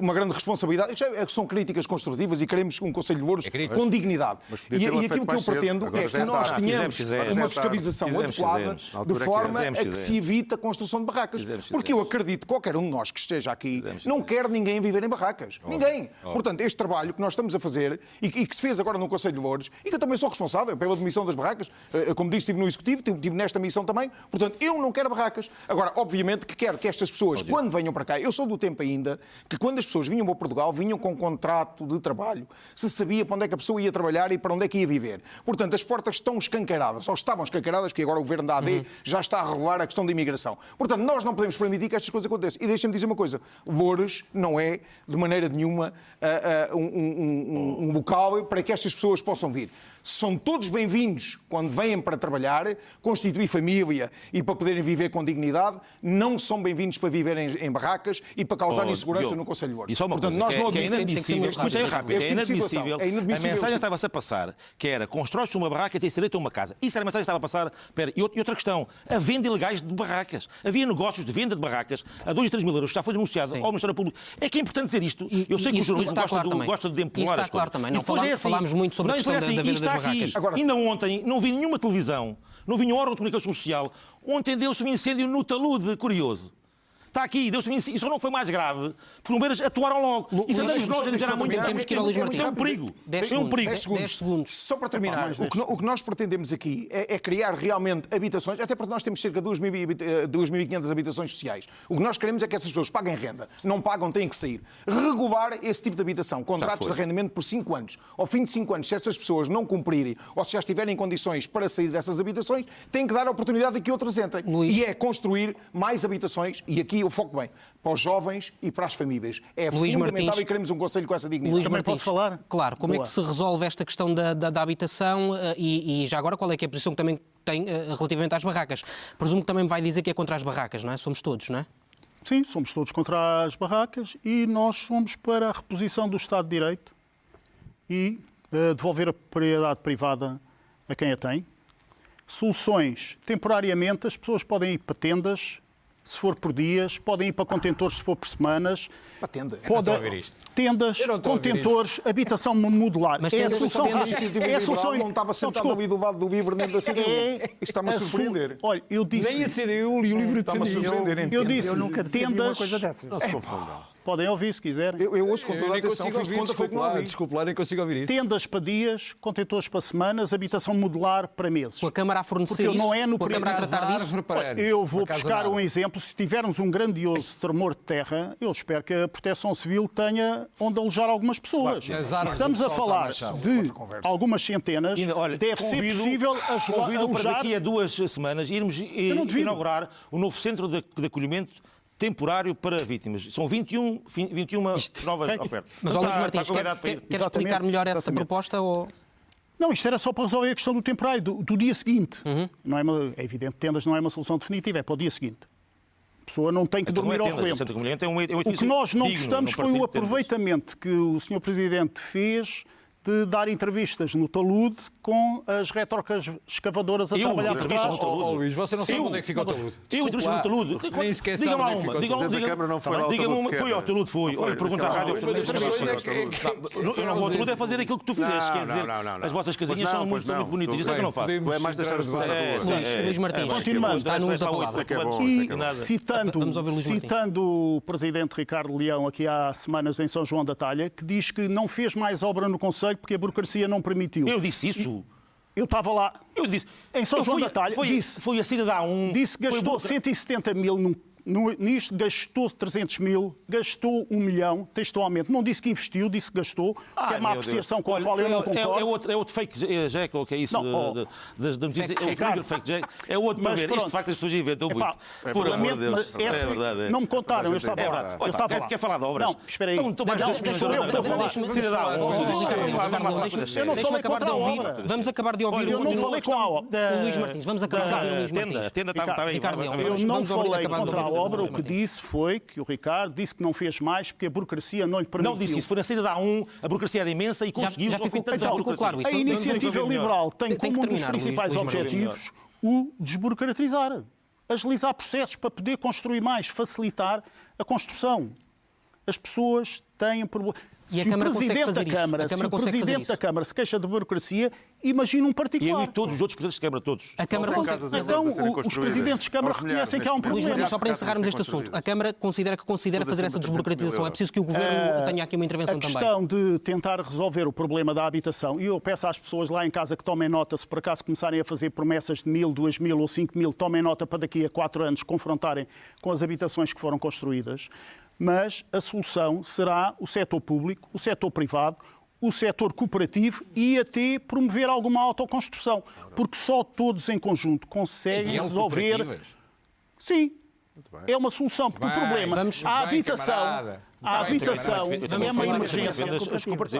Speaker 5: uma grande responsabilidade. São críticas construtivas e queremos um Conselho de Louros com dignidade. E aquilo que eu pretendo é que nós tenhamos uma fiscalização adequada de forma a que se evite a construção de barracas. Porque eu acredito que qualquer um de nós que esteja aqui não quer ninguém viver em barracas. Ninguém. Portanto, este trabalho que nós estamos a fazer e que se fez agora no Conselho de Louros, e que eu também sou responsável pela demissão das barracas. Como disse, estive no Executivo, estive nesta missão também. Portanto, eu não quero barracas. Agora, obviamente que quero que estas pessoas, quando venham para cá, eu sou do tempo ainda que quando as pessoas vinham para Portugal, vinham com um contrato de trabalho. Se sabia para onde é que a pessoa ia trabalhar e para onde é que ia viver. Portanto, as portas estão escancaradas, ou estavam escancaradas, porque agora o governo da AD já está a regular a questão da imigração. Portanto, nós não podemos permitir que estas coisas aconteçam. E deixem-me dizer uma coisa, Loures não é, de maneira nenhuma, um local para que estas pessoas possam vir. São todos bem-vindos quando vêm para trabalhar, constituir família e para poderem viver com dignidade. Não são bem-vindos para viverem em barracas e para causar insegurança no Conselho de Loures.
Speaker 3: E só uma coisa,
Speaker 5: nós não
Speaker 3: que é inadmissível,
Speaker 5: Este
Speaker 3: é inadmissível.
Speaker 5: É inadmissível.
Speaker 3: A mensagem estava-se a passar, que era constrói-se uma barraca e tem direito a uma casa. Isso era a mensagem que estava a passar. E outra questão, a venda ilegais de barracas. Havia negócios de venda de barracas a 2 e 3 mil euros, já foi denunciado ao Ministério Público. É que é importante dizer isto. Eu sei que o jornalismo gosta de empurrar.
Speaker 2: Isso está claro também. Não falámos muito sobre a questão da venda das barracas.
Speaker 3: Ainda ontem não vi nenhuma televisão, não vi nenhum órgão de comunicação social. Ontem deu-se um incêndio no talude, curioso. Está aqui, deu-se um incêndio. Isso não foi mais grave, porque os bombeiros atuaram logo. Isso andamos nós a dizer há muito tempo.
Speaker 2: Temos que ir ao Luís Martins.
Speaker 3: É um perigo.
Speaker 2: 10
Speaker 5: segundos. Só para terminar, o que nós pretendemos aqui é criar realmente habitações, até porque nós temos cerca de 2.500 habitações sociais. O que nós queremos é que essas pessoas paguem renda. Não pagam, têm que sair. Regular esse tipo de habitação. Contratos de arrendamento por 5 anos. Ao fim de 5 anos, se essas pessoas não cumprirem ou se já estiverem em condições para sair dessas habitações, têm que dar a oportunidade de que outras entrem. E é construir mais habitações, e aqui o foco bem, para os jovens e para as famílias. É fundamental e queremos um conselho com essa dignidade.
Speaker 2: Luís
Speaker 8: Também
Speaker 2: Martins,
Speaker 8: posso falar?
Speaker 2: Claro, como é que se resolve esta questão da habitação e já agora qual é que é a posição que também tem relativamente às barracas? Presumo que também vai dizer que é contra as barracas, não é? Somos todos, não é?
Speaker 8: Sim, somos todos contra as barracas e nós somos para a reposição do Estado de Direito e devolver a propriedade privada a quem a tem. Soluções, temporariamente, as pessoas podem ir para tendas, se for por dias, podem ir para contentores se for por semanas.
Speaker 5: Para tenda.
Speaker 8: Tendas, contentores, habitação modular.
Speaker 2: Mas
Speaker 8: é a
Speaker 2: tendas-
Speaker 8: solução
Speaker 2: tendas-
Speaker 8: rápida. É a solução.
Speaker 5: Não estava sentado ali do lado do livro nem da CDU. Isso está-me a surpreender.
Speaker 8: Olha, eu disse.
Speaker 6: Nem a CDU e o livro de
Speaker 5: Está-me a surpreender.
Speaker 8: Eu disse,
Speaker 7: Eu nunca defendi uma
Speaker 8: tendas.
Speaker 7: coisa dessas.
Speaker 4: Não se confundam.
Speaker 8: Podem ouvir se quiserem.
Speaker 5: Eu ouço com toda a
Speaker 6: nem
Speaker 5: atenção,
Speaker 6: consigo
Speaker 5: fiz
Speaker 6: ouvir,
Speaker 5: conta, foi que não ouvi.
Speaker 6: desculpe lá, nem consigo ouvir isso.
Speaker 8: Tendas para dias, contentores para semanas, habitação modular para meses.
Speaker 2: Com a Câmara a fornecer
Speaker 8: Porque
Speaker 2: isso?
Speaker 8: não é no
Speaker 2: com a Câmara a
Speaker 8: primeiro
Speaker 2: tratar disso?
Speaker 6: árvore para anos.
Speaker 8: Eu vou
Speaker 6: Por acaso
Speaker 8: buscar
Speaker 6: nada.
Speaker 8: um exemplo. Se tivermos um grandioso tremor de terra, eu espero que a Proteção Civil tenha onde alojar algumas pessoas.
Speaker 6: Claro, as árvores
Speaker 8: Estamos
Speaker 6: do
Speaker 8: a
Speaker 6: pessoal
Speaker 8: falar
Speaker 6: está a
Speaker 8: de algumas centenas.
Speaker 3: Ainda, olha,
Speaker 8: Deve ser
Speaker 3: convido
Speaker 8: possível
Speaker 3: para
Speaker 8: alojar.
Speaker 3: daqui a 2 semanas irmos
Speaker 8: não duvido.
Speaker 3: inaugurar o novo centro de acolhimento temporário para vítimas. São 21 novas ofertas.
Speaker 2: Mas,
Speaker 3: Não
Speaker 2: Luís
Speaker 3: está
Speaker 2: Martins,
Speaker 3: convidado para ir.
Speaker 2: quer explicar melhor essa
Speaker 8: Exatamente.
Speaker 2: proposta? Ou...
Speaker 8: Não, isto era só para resolver a questão do temporário, do dia seguinte. Não é, é evidente que tendas não é uma solução definitiva, é para o dia seguinte. A pessoa não tem que
Speaker 3: Então,
Speaker 8: dormir
Speaker 3: não é
Speaker 8: ao
Speaker 3: tendas, o
Speaker 8: relento.
Speaker 3: centro de acolhimento é um
Speaker 8: O
Speaker 3: edifício
Speaker 8: que nós não
Speaker 3: digno,
Speaker 8: gostamos foi
Speaker 3: partilho
Speaker 8: o
Speaker 3: de tendas.
Speaker 8: aproveitamento que o Sr. Presidente fez de dar entrevistas no talude com as retóricas escavadoras a
Speaker 3: Eu,
Speaker 8: trabalhar por
Speaker 3: entrevistas
Speaker 8: trás.
Speaker 3: no talude?
Speaker 6: Luís, você não sabe
Speaker 3: Eu?
Speaker 6: onde é que fica o talude.
Speaker 3: Eu entrevistei no talude.
Speaker 6: Nem sequer
Speaker 3: Diga-me
Speaker 6: sabe
Speaker 3: lá
Speaker 6: onde é que
Speaker 3: uma.
Speaker 6: fica o
Speaker 3: Diga-me
Speaker 6: talude.
Speaker 4: O Presidente da Câmara não foi lá ao
Speaker 3: Diga-me
Speaker 4: talude
Speaker 3: uma.
Speaker 4: sequer.
Speaker 3: Foi ao talude, foi.
Speaker 4: Não foi,
Speaker 3: Olha, pergunta à
Speaker 4: não,
Speaker 3: rádio.
Speaker 4: mas
Speaker 3: outra vez.
Speaker 4: outra coisa é
Speaker 3: Eu não vou ao talude é fazer aquilo que tu fizeste. Quer dizer, as vossas casinhas são muito bonitas. Isso é que eu não faço.
Speaker 4: Tu é mais deixar as pessoas na rua.
Speaker 2: Luís Martins,
Speaker 8: Continuando.
Speaker 2: está no uso da
Speaker 4: Isso é que é
Speaker 2: palavra.
Speaker 4: bom. isso é
Speaker 8: E
Speaker 4: que é bom.
Speaker 2: Vamos ouvir Luís Martins.
Speaker 8: citando o Presidente Ricardo Leão aqui há semanas em São João da Talha, que diz que não fez mais obra no Conselho porque a burocracia não permitiu.
Speaker 3: Eu disse isso.
Speaker 8: Eu estava lá.
Speaker 3: Eu disse.
Speaker 8: Em São João da Talha, disse.
Speaker 3: Foi a cidadã 1.
Speaker 8: Disse que gastou 170 mil nisto, gastou 300 mil, gastou 1 milhão, textualmente. Não disse que investiu, disse que gastou, que é uma apreciação com a qual eu não concordo.
Speaker 3: É outro fake jack, ou que é isso?
Speaker 8: Não,
Speaker 3: Das notícias. É
Speaker 8: Ricardo.
Speaker 3: outro fake jack. É outro para
Speaker 8: Mas
Speaker 3: ver.
Speaker 8: pronto.
Speaker 3: Isto de facto as pessoas inventam
Speaker 8: Epá,
Speaker 3: muito. Por amor de Deus.
Speaker 8: lamento, mas
Speaker 3: É verdade.
Speaker 8: não me contaram, eu estava
Speaker 3: É
Speaker 8: lá.
Speaker 3: verdade.
Speaker 8: Eu estava lá.
Speaker 3: Quer falar de obras?
Speaker 8: Não, espera aí.
Speaker 3: Então mais
Speaker 8: Não,
Speaker 3: 2 milhões de
Speaker 8: deixa-me eu
Speaker 3: euros.
Speaker 8: falar.
Speaker 3: Cidadã 1.
Speaker 8: Eu não falei contra a obra.
Speaker 2: Vamos acabar de ouvir
Speaker 8: Eu não falei com a obra.
Speaker 2: o Luís Martins. Vamos acabar de ouvir o Luís Martins.
Speaker 3: A tenda está bem.
Speaker 2: Ricardo Leão,
Speaker 8: Eu não
Speaker 2: Vamos ouvir,
Speaker 8: falei
Speaker 2: acabar de
Speaker 8: contra a
Speaker 2: ouvir o
Speaker 8: obra, o
Speaker 2: Luís
Speaker 8: que
Speaker 2: Martins.
Speaker 8: disse foi que o Ricardo disse que não fez mais porque a burocracia não lhe permitiu.
Speaker 3: Não disse isso. Foi na saída da 1, a burocracia era imensa e conseguiu.
Speaker 2: já ficou claro isso.
Speaker 8: A iniciativa liberal tem
Speaker 2: Tem que
Speaker 8: como um dos
Speaker 2: terminar,
Speaker 8: principais
Speaker 2: Luís Martins.
Speaker 8: objetivos o desburocratizar, agilizar processos para poder construir mais, facilitar a construção. As pessoas
Speaker 7: têm problema.
Speaker 2: E a
Speaker 7: Se o
Speaker 2: Câmara consegue
Speaker 7: Presidente da
Speaker 2: fazer isso.
Speaker 7: Câmara,
Speaker 2: A
Speaker 7: se
Speaker 2: Câmara
Speaker 7: o
Speaker 2: consegue fazer
Speaker 7: Presidente
Speaker 2: isso.
Speaker 7: da Câmara se queixa de burocracia, imagina um
Speaker 3: E eu
Speaker 7: particular.
Speaker 3: e todos os outros presidentes de Câmara, todos.
Speaker 2: A Câmara
Speaker 4: Faltam
Speaker 2: consegue...
Speaker 4: casas em
Speaker 7: Então,
Speaker 4: Lourdes a serem
Speaker 7: os
Speaker 4: construídas.
Speaker 7: presidentes de Câmara
Speaker 4: Aos milhares
Speaker 7: reconhecem que há um
Speaker 4: neste momento.
Speaker 2: Luís
Speaker 7: problema.
Speaker 2: Maria, só para
Speaker 4: Casas a
Speaker 2: encerrarmos
Speaker 4: serem
Speaker 2: este assunto,
Speaker 4: construídas.
Speaker 2: a Câmara considera
Speaker 4: Tudo
Speaker 2: fazer
Speaker 4: acima
Speaker 2: essa
Speaker 4: de 300 mil
Speaker 2: desburocratização. É
Speaker 4: euros.
Speaker 2: preciso que o Governo tenha aqui uma intervenção
Speaker 7: A
Speaker 2: também.
Speaker 7: questão de tentar resolver o problema da habitação, e eu peço às pessoas lá em casa que tomem nota, se por acaso começarem a fazer promessas de 1.000, 2.000 ou 5.000, tomem nota para daqui a 4 anos confrontarem com as habitações que foram construídas, mas a solução será o setor público, o setor privado, o setor cooperativo e até promover alguma autoconstrução, porque só todos em conjunto conseguem resolver... Sim, é uma solução, porque o problema... A habitação é uma emergência.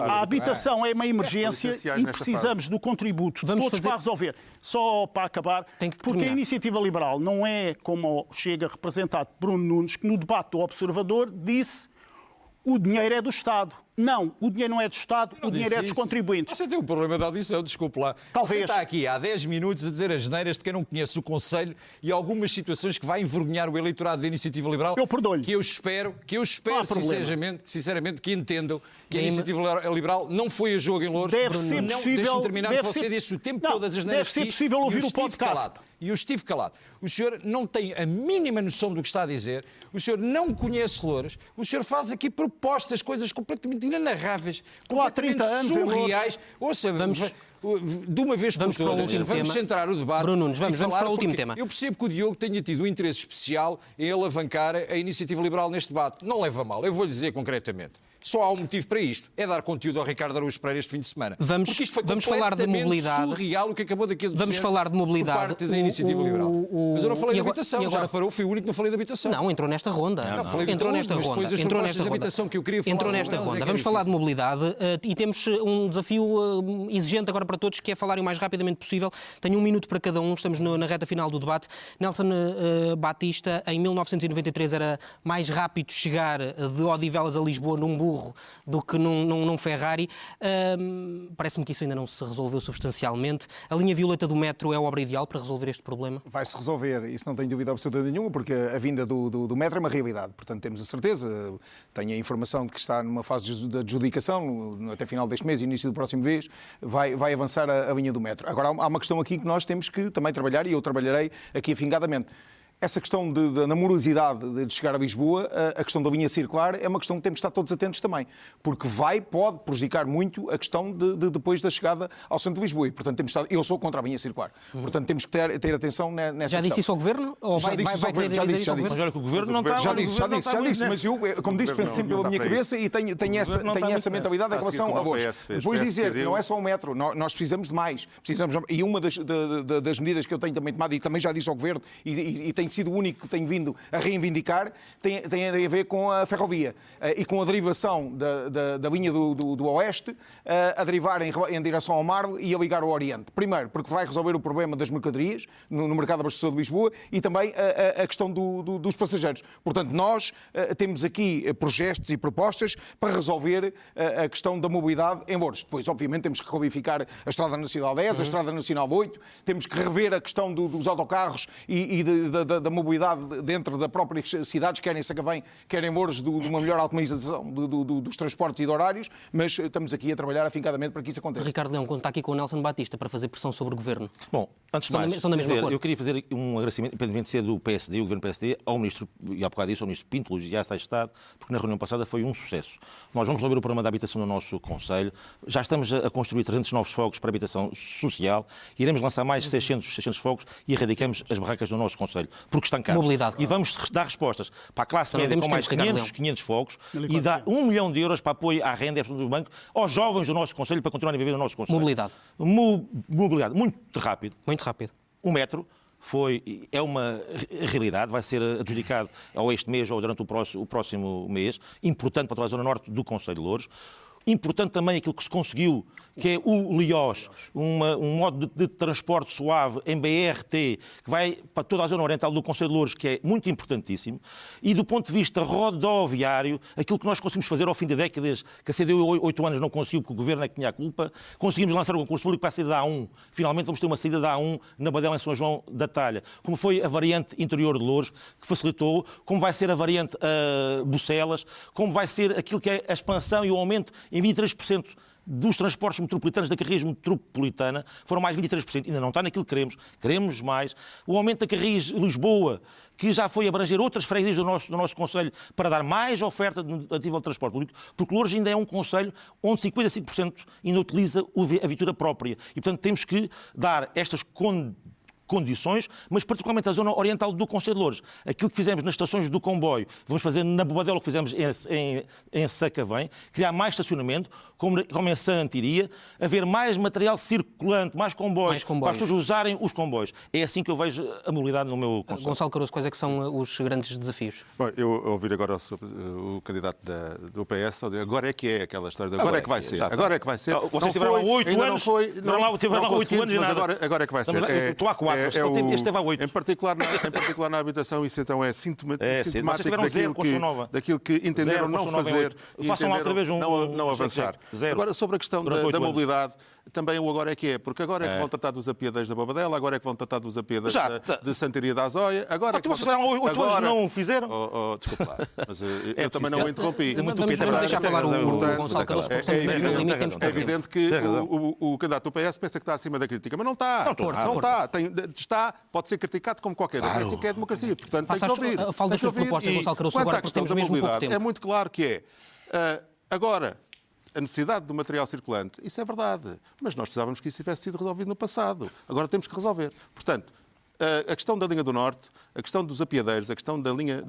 Speaker 7: A habitação é uma emergência e precisamos do contributo de todos para resolver. Só para acabar, porque a Iniciativa Liberal não é como chega representado por Bruno Nunes, que no debate do Observador disse o dinheiro é do Estado. Não, o dinheiro não é do Estado, o dinheiro é dos contribuintes.
Speaker 6: Você tem um problema de audição, desculpe lá.
Speaker 7: Talvez.
Speaker 6: Você está aqui há 10 minutos a dizer as neiras de quem não conhece o Conselho e algumas situações que vai envergonhar o eleitorado da Iniciativa Liberal.
Speaker 7: Eu perdoo-lhe.
Speaker 6: Que eu espero sinceramente, que entendam que a Iniciativa Liberal não foi a jogo em Loures.
Speaker 7: Deve ser possível...
Speaker 6: Deixe-me terminar, que você disse o tempo todas as neiras.
Speaker 7: Deve ser possível ouvir o podcast.
Speaker 6: E eu estive calado. O senhor não tem a mínima noção do que está a dizer, o senhor não conhece Loures, o senhor faz aqui propostas, coisas completamente inenarráveis, completamente
Speaker 7: 30 anos
Speaker 6: surreais. Ouça, de uma vez por todas, vamos centrar o debate.
Speaker 2: Bruno Nunes, vamos para o último tema.
Speaker 6: Eu percebo que o Diogo tenha tido um interesse especial em alavancar a Iniciativa Liberal neste debate. Não leva a mal, eu vou-lhe dizer concretamente. Só há um motivo para isto, é dar conteúdo ao Ricardo Araújo Pereira este fim de semana.
Speaker 2: Vamos falar de mobilidade.
Speaker 6: Surreal o que acabou daqui a dizer.
Speaker 2: Vamos falar de mobilidade.
Speaker 6: Por parte da Iniciativa Liberal. Mas eu não falei de habitação, já reparou, fui o único que não falei de habitação.
Speaker 2: Não, entrou nesta ronda.
Speaker 6: Entrou nesta ronda. Entrou nesta habitação que eu queria falar.
Speaker 2: Entrou nesta ronda. Vamos falar de mobilidade e temos um desafio exigente agora para todos, que é falarem o mais rapidamente possível. Tenho 1 minuto para cada um, estamos na reta final do debate. Nelson Batista, em 1993, era mais rápido chegar de Odivelas a Lisboa num burro do que num Ferrari. Parece-me que isso ainda não se resolveu substancialmente. A linha violeta do metro é a obra ideal para resolver este problema?
Speaker 5: Vai-se resolver, isso não tenho dúvida absoluta nenhuma, porque a vinda do metro é uma realidade. Portanto, temos a certeza, tenho a informação de que está numa fase de adjudicação, até final deste mês, início do próximo mês, vai avançar a linha do metro. Agora, há uma questão aqui que nós temos que também trabalhar, e eu trabalharei aqui afingadamente. Essa questão da morosidade de chegar a Lisboa, a questão da linha circular, é uma questão que temos de estar todos atentos também, porque pode prejudicar muito a questão depois da chegada ao centro de Lisboa. E, portanto, temos de estar, eu sou contra a linha circular. Portanto, temos que ter atenção nessa questão.
Speaker 2: Já disse isso ao Governo? Ou
Speaker 5: já disse
Speaker 3: Mas olha que o Governo não está...
Speaker 5: Já disse, mas eu, como disse, penso sempre pela minha cabeça e tenho essa mentalidade em relação a vós. Depois dizer que não é só o metro, nós precisamos de mais. E uma das medidas que eu tenho também tomado, e também já disse ao Governo, e tenho sido o único que tenho vindo a reivindicar, tem a ver com a ferrovia e com a derivação da linha do Oeste a derivar em direção ao mar e a ligar ao Oriente. Primeiro, porque vai resolver o problema das mercadorias no mercado abastecedor de Lisboa e também a questão dos passageiros. Portanto, nós temos aqui projetos e propostas para resolver a questão da mobilidade em Loures. Depois, obviamente, temos que requalificar a Estrada Nacional 10, a Estrada Nacional 8, temos que rever a questão dos autocarros e da mobilidade dentro das próprias cidades, querem Sacavém, querem Loures, de uma melhor automatização dos transportes e de horários, mas estamos aqui a trabalhar afincadamente para que isso aconteça.
Speaker 2: Ricardo Leão conta aqui com o Nelson Batista para fazer pressão sobre o Governo.
Speaker 3: Bom, antes de mais, eu queria fazer um agradecimento, independente de ser do PSD, o Governo PSD, ao Ministro, e há bocado disso, ao Ministro Pinto, elogiar esse Estado, porque na reunião passada foi um sucesso. Nós vamos resolver o problema da habitação no nosso Conselho, já estamos a construir 300 novos fogos para a habitação social, iremos lançar mais de 600 fogos e erradicamos as barracas do nosso Conselho, porque estão cá.
Speaker 2: Mobilidade.
Speaker 3: E vamos dar respostas para a classe média com mais 500 fogos e dar 1 milhão de euros para apoio à renda do banco aos jovens do nosso Conselho para continuarem a viver no nosso Conselho.
Speaker 2: Mobilidade.
Speaker 3: Mobilidade. Muito rápido.
Speaker 2: Muito rápido.
Speaker 3: O metro é uma realidade, vai ser adjudicado ou este mês ou durante o próximo mês, importante para toda a zona norte do Conselho de Loures. Importante também aquilo que se conseguiu, que é o Liós, um modo de transporte suave em BRT, que vai para toda a zona oriental do Conselho de Loures, que é muito importantíssimo. E do ponto de vista rodoviário, aquilo que nós conseguimos fazer ao fim de décadas, que a CDU 8 anos não conseguiu, porque o Governo é que tinha a culpa, conseguimos lançar um concurso público para a saída da A1. Finalmente vamos ter uma saída da A1 na Badela, em São João da Talha. Como foi a variante interior de Loures, que facilitou, como vai ser a variante Bucelas, como vai ser aquilo que é a expansão e o aumento em 23% dos transportes metropolitanos, da Carris metropolitana, foram mais 23%. Ainda não está naquilo que queremos mais. O aumento da Carris Lisboa, que já foi abranger outras freguesias do nosso concelho para dar mais oferta a nível de transporte público, porque Loures ainda é um concelho onde 55% ainda utiliza a viatura própria. E, portanto, temos que dar estas condições, mas particularmente a zona oriental do Conselho de Loures. Aquilo que fizemos nas estações do comboio, vamos fazer na Bobadela, que fizemos em Sacavém, criar mais estacionamento, como em Santiria, haver mais material circulante, mais comboios, para as pessoas usarem os comboios. É assim que eu vejo a mobilidade no meu concelho.
Speaker 2: Gonçalo Caruso, quais é que são os grandes desafios?
Speaker 4: Bom, eu ouvir agora o candidato do PS, agora é que é aquela história de agora é que vai ser. Agora é que vai ser.
Speaker 3: Vocês tiveram 8 anos, tiveram lá 8 anos e nada.
Speaker 4: Agora é que vai ser.
Speaker 3: Estou há 4. Este esteve a 8.
Speaker 4: Em particular na habitação, isso então é sintomático daquilo que entenderam não fazer e entenderam não avançar. Agora, sobre a questão da mobilidade, também o agora é que é, porque agora é que vão tratar dos apiadeiros da Bobadela, agora é que vão tratar dos apiadeiros de Santiria da Azóia, agora é que
Speaker 3: vocês tiveram 8 anos não fizeram?
Speaker 4: Desculpa lá, mas eu também não o interrompi.
Speaker 2: Vamos deixar falar o Gonçalo Caruso, porque
Speaker 4: é evidente que o candidato do PS pensa que está acima da crítica, mas não está. Não está. Pode ser criticado como qualquer outro. É assim que é a democracia. Portanto, tem que ouvir.
Speaker 2: Falo das suas propostas, Gonçalo Caruso, agora porque temos mesmo pouco tempo.
Speaker 4: É muito claro que é. Agora, a necessidade do material circulante, isso é verdade. Mas nós precisávamos que isso tivesse sido resolvido no passado. Agora temos que resolver. Portanto, a questão da linha do Norte, a questão dos apiadeiros, a questão da linha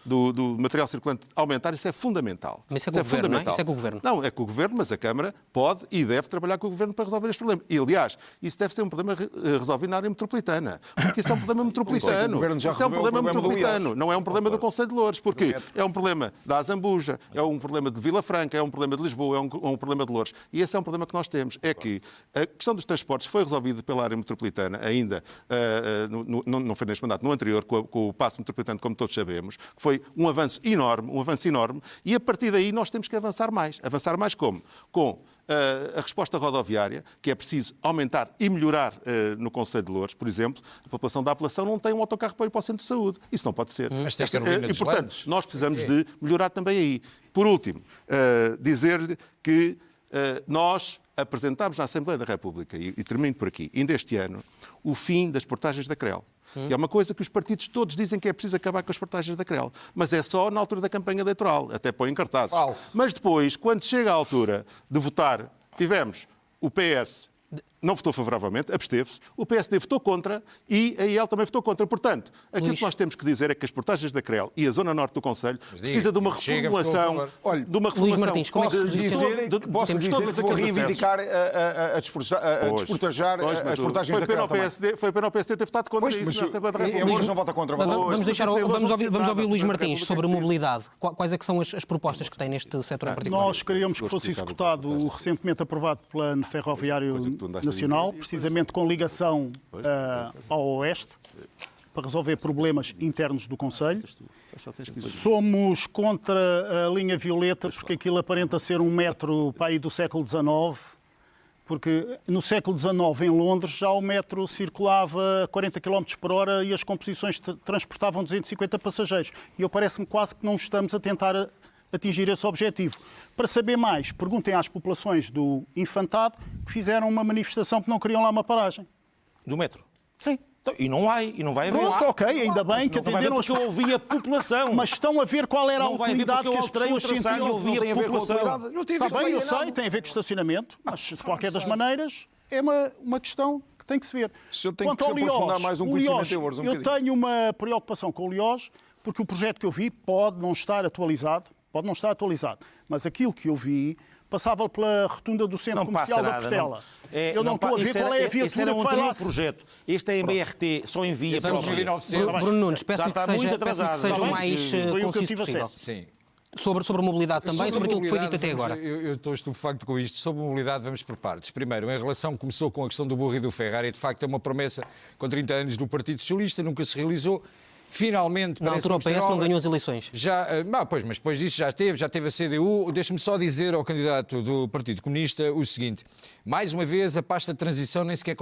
Speaker 4: do material circulante aumentar, isso é fundamental.
Speaker 2: Mas isso é com o Governo, não é? Isso é com o Governo.
Speaker 4: Não, é com o Governo, mas a Câmara pode e deve trabalhar com o Governo para resolver este problema. E, aliás, isso deve ser um problema resolvido na área metropolitana. Porque isso é um problema metropolitano. Isso é um problema metropolitano, não é um problema do Conselho de Loures. Porque é um problema da Azambuja, é um problema de Vila Franca, é um problema de Lisboa, é um problema de Loures. E esse é um problema que nós temos. É que a questão dos transportes foi resolvida pela área metropolitana ainda não foi neste mandato, no anterior, com o passo metropolitano, como todos sabemos, que foi um avanço enorme, e a partir daí nós temos que avançar mais. Avançar mais como? Com a resposta rodoviária, que é preciso aumentar e melhorar no Conselho de Loures, por exemplo, a população da apelação não tem um autocarro para ir para o centro de saúde. Isso não pode ser.
Speaker 6: Mas tem que ter
Speaker 4: e, portanto, nós precisamos de melhorar também aí. Por último, dizer-lhe que nós apresentámos na Assembleia da República, e termino por aqui, ainda este ano, o fim das portagens da CREL. Que é uma coisa que os partidos todos dizem que é preciso acabar com as portagens da CREL. Mas é só na altura da campanha eleitoral, até põem cartazes.
Speaker 5: Falso.
Speaker 4: Mas depois, quando chega a altura de votar, tivemos o PS... não votou favoravelmente, absteve-se, o PSD votou contra e a IEL também votou contra. Portanto, aquilo que nós temos que dizer é que as portagens da CREL e a zona norte do Conselho precisa de uma reformulação.
Speaker 2: Luís Martins, como é que
Speaker 5: posso dizer que vou reivindicar a desportajar as portagens da CREL também.
Speaker 4: Foi pena o PSD ter votado contra isso na Assembleia da República.
Speaker 5: Loures não vota contra.
Speaker 2: Vamos ouvir o Luís Martins sobre mobilidade. Quais é que são as propostas que tem neste setor em particular?
Speaker 8: Nós queríamos que fosse executado o recentemente aprovado Plano Ferroviário Nacional, precisamente com ligação ao Oeste, para resolver problemas internos do Conselho. Somos contra a linha violeta, porque aquilo aparenta ser um metro para aí do século XIX, porque no século XIX, em Londres, já o metro circulava a 40 km por hora e as composições transportavam 250 passageiros. E eu parece-me quase que não estamos a tentar atingir esse objetivo. Para saber mais, perguntem às populações do Infantado que fizeram uma manifestação que não queriam lá uma paragem.
Speaker 3: Do metro?
Speaker 8: Sim.
Speaker 3: E não vai haver.
Speaker 8: Pronto, ok, ainda bem que atenderam
Speaker 3: as... eu ouvi a população.
Speaker 8: Mas estão a ver qual era a utilidade que as pessoas sentiam.
Speaker 3: Eu ouvi a população.
Speaker 8: Está bem, eu sei, tem a ver com estacionamento, mas de qualquer das maneiras é uma questão que tem que se ver.
Speaker 5: Se eu tenho que aprofundar mais um conhecimento em Loures,
Speaker 8: eu tenho uma preocupação com o Liós, porque o projeto que eu vi pode não estar atualizado, mas aquilo que eu vi passava pela rotunda do Centro Comercial da Portela. Eu não estou a ver qual é a viatura que vai lá.
Speaker 3: Projeto. Este é em BRT, só envia para o
Speaker 2: Bruno Nunes, peço-lhe que seja o mais conciso possível.
Speaker 6: Sim.
Speaker 2: Sobre a mobilidade também, sobre aquilo que foi dito até agora.
Speaker 6: Eu estou estupefacto com isto. Sobre a mobilidade, vamos por partes. Primeiro, em relação, começou com a questão do burro e do Ferrari. De facto, é uma promessa com 30 anos do Partido Socialista, nunca se realizou. Finalmente,
Speaker 2: na altura o PS não ganhou as eleições.
Speaker 6: Mas depois disso já teve a CDU. Deixa-me só dizer ao candidato do Partido Comunista o seguinte. Mais uma vez, a pasta de transição nem sequer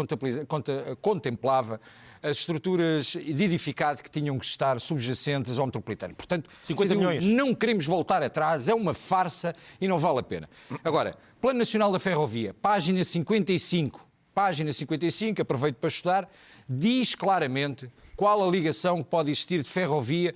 Speaker 6: contemplava as estruturas de edificado que tinham que estar subjacentes ao metropolitano. Portanto,
Speaker 3: 50 milhões.
Speaker 6: Não queremos voltar atrás, é uma farsa e não vale a pena. Agora, Plano Nacional da Ferrovia, página 55, aproveito para estudar, diz claramente qual a ligação que pode existir de ferrovia,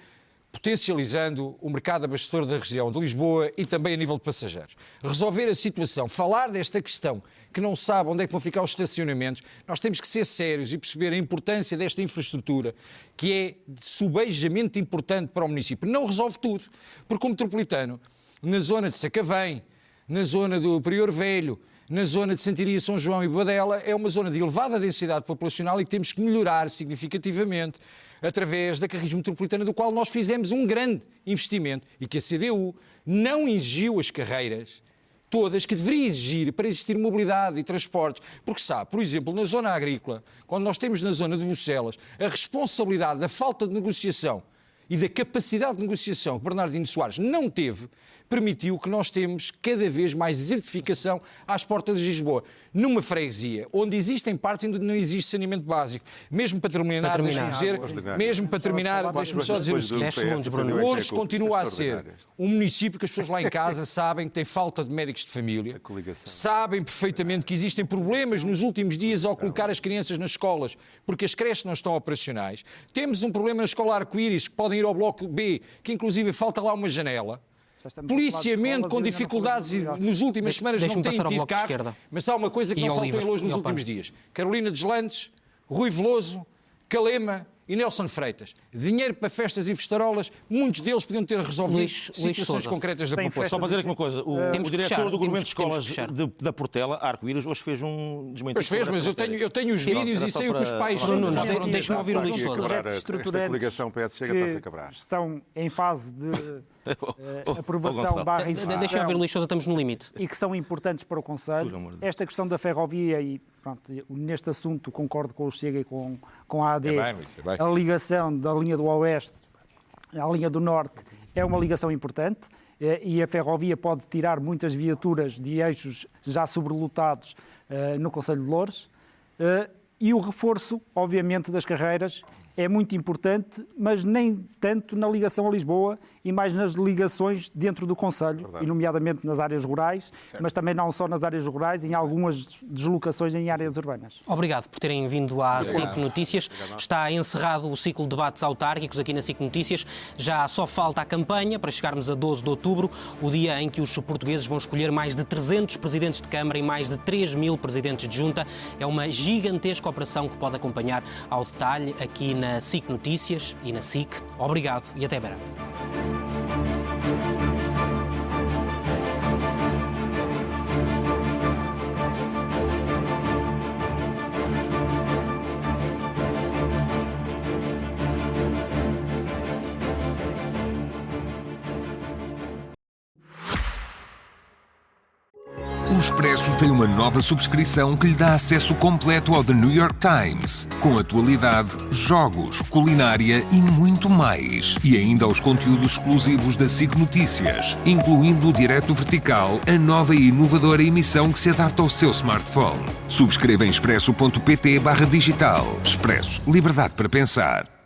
Speaker 6: potencializando o mercado abastecedor da região de Lisboa e também a nível de passageiros. Resolver a situação, falar desta questão, que não sabe onde é que vão ficar os estacionamentos, nós temos que ser sérios e perceber a importância desta infraestrutura, que é subejamente importante para o município. Não resolve tudo, porque o metropolitano, na zona de Sacavém, na zona do Prior Velho, na zona de Santiria, São João e Boadela, é uma zona de elevada densidade populacional e que temos que melhorar significativamente através da Carris Metropolitana, do qual nós fizemos um grande investimento e que a CDU não exigiu as carreiras todas que deveria exigir para existir mobilidade e transportes. Porque sabe, por exemplo, na zona agrícola, quando nós temos na zona de Bucelas a responsabilidade da falta de negociação e da capacidade de negociação que Bernardino Soares não teve, permitiu que nós temos cada vez mais desertificação às portas de Lisboa. Numa freguesia onde existem partes onde não existe saneamento básico. Mesmo para terminar, deixe-me só dizer o seguinte. Loures continua a ser um município que as pessoas lá em casa sabem que tem falta de médicos de família, sabem perfeitamente que existem problemas nos últimos dias ao colocar as crianças nas escolas porque as creches não estão operacionais. Temos um problema na escola Arco-Íris, que podem ir ao bloco B, que inclusive falta lá uma janela. Policiamento com dificuldades e nas últimas semanas não têm tido carros, mas há uma coisa que não faltou em Loures nos últimos dias. Carolina Deslandes, Rui Veloso, Calema e Nelson Freitas. Dinheiro para festas e festarolas, muitos deles podiam ter resolvido situações concretas da população.
Speaker 3: Só para dizer aqui uma coisa, o diretor do Grupamento de Escolas da Portela, Arco-Íris, hoje fez um desmentido.
Speaker 6: Pois fez, mas eu tenho os vídeos e sei o que os pais foram.
Speaker 2: Deixa-me ouvir o Luís Sousa.
Speaker 7: Que estão em fase de aprovação barra execução.
Speaker 2: Deixa-me ouvir o Luís Sousa, estamos no limite.
Speaker 7: E que são importantes para o Conselho. Esta questão da ferrovia e, pronto, neste assunto concordo com o Chega e com a AD. A ligação da linha do Oeste à linha do Norte é uma ligação importante e a ferrovia pode tirar muitas viaturas de eixos já sobrelotados no Concelho de Loures. E o reforço, obviamente, das carreiras é muito importante, mas nem tanto na ligação a Lisboa e mais nas ligações dentro do Concelho, e nomeadamente nas áreas rurais, mas também não só nas áreas rurais, em algumas deslocações em áreas urbanas.
Speaker 2: Obrigado por terem vindo à SIC Notícias. Está encerrado o ciclo de debates autárquicos aqui na SIC Notícias. Já só falta a campanha para chegarmos a 12 de outubro, o dia em que os portugueses vão escolher mais de 300 presidentes de Câmara e mais de 3.000 presidentes de Junta. É uma gigantesca operação que pode acompanhar ao detalhe aqui na SIC Notícias e na SIC. Obrigado e até breve.
Speaker 1: O Expresso tem uma nova subscrição que lhe dá acesso completo ao The New York Times, com atualidade, jogos, culinária e muito mais. E ainda aos conteúdos exclusivos da SIC Notícias, incluindo o Direto Vertical, a nova e inovadora emissão que se adapta ao seu smartphone. Subscreva em expresso.pt/digital. Expresso. Liberdade para pensar.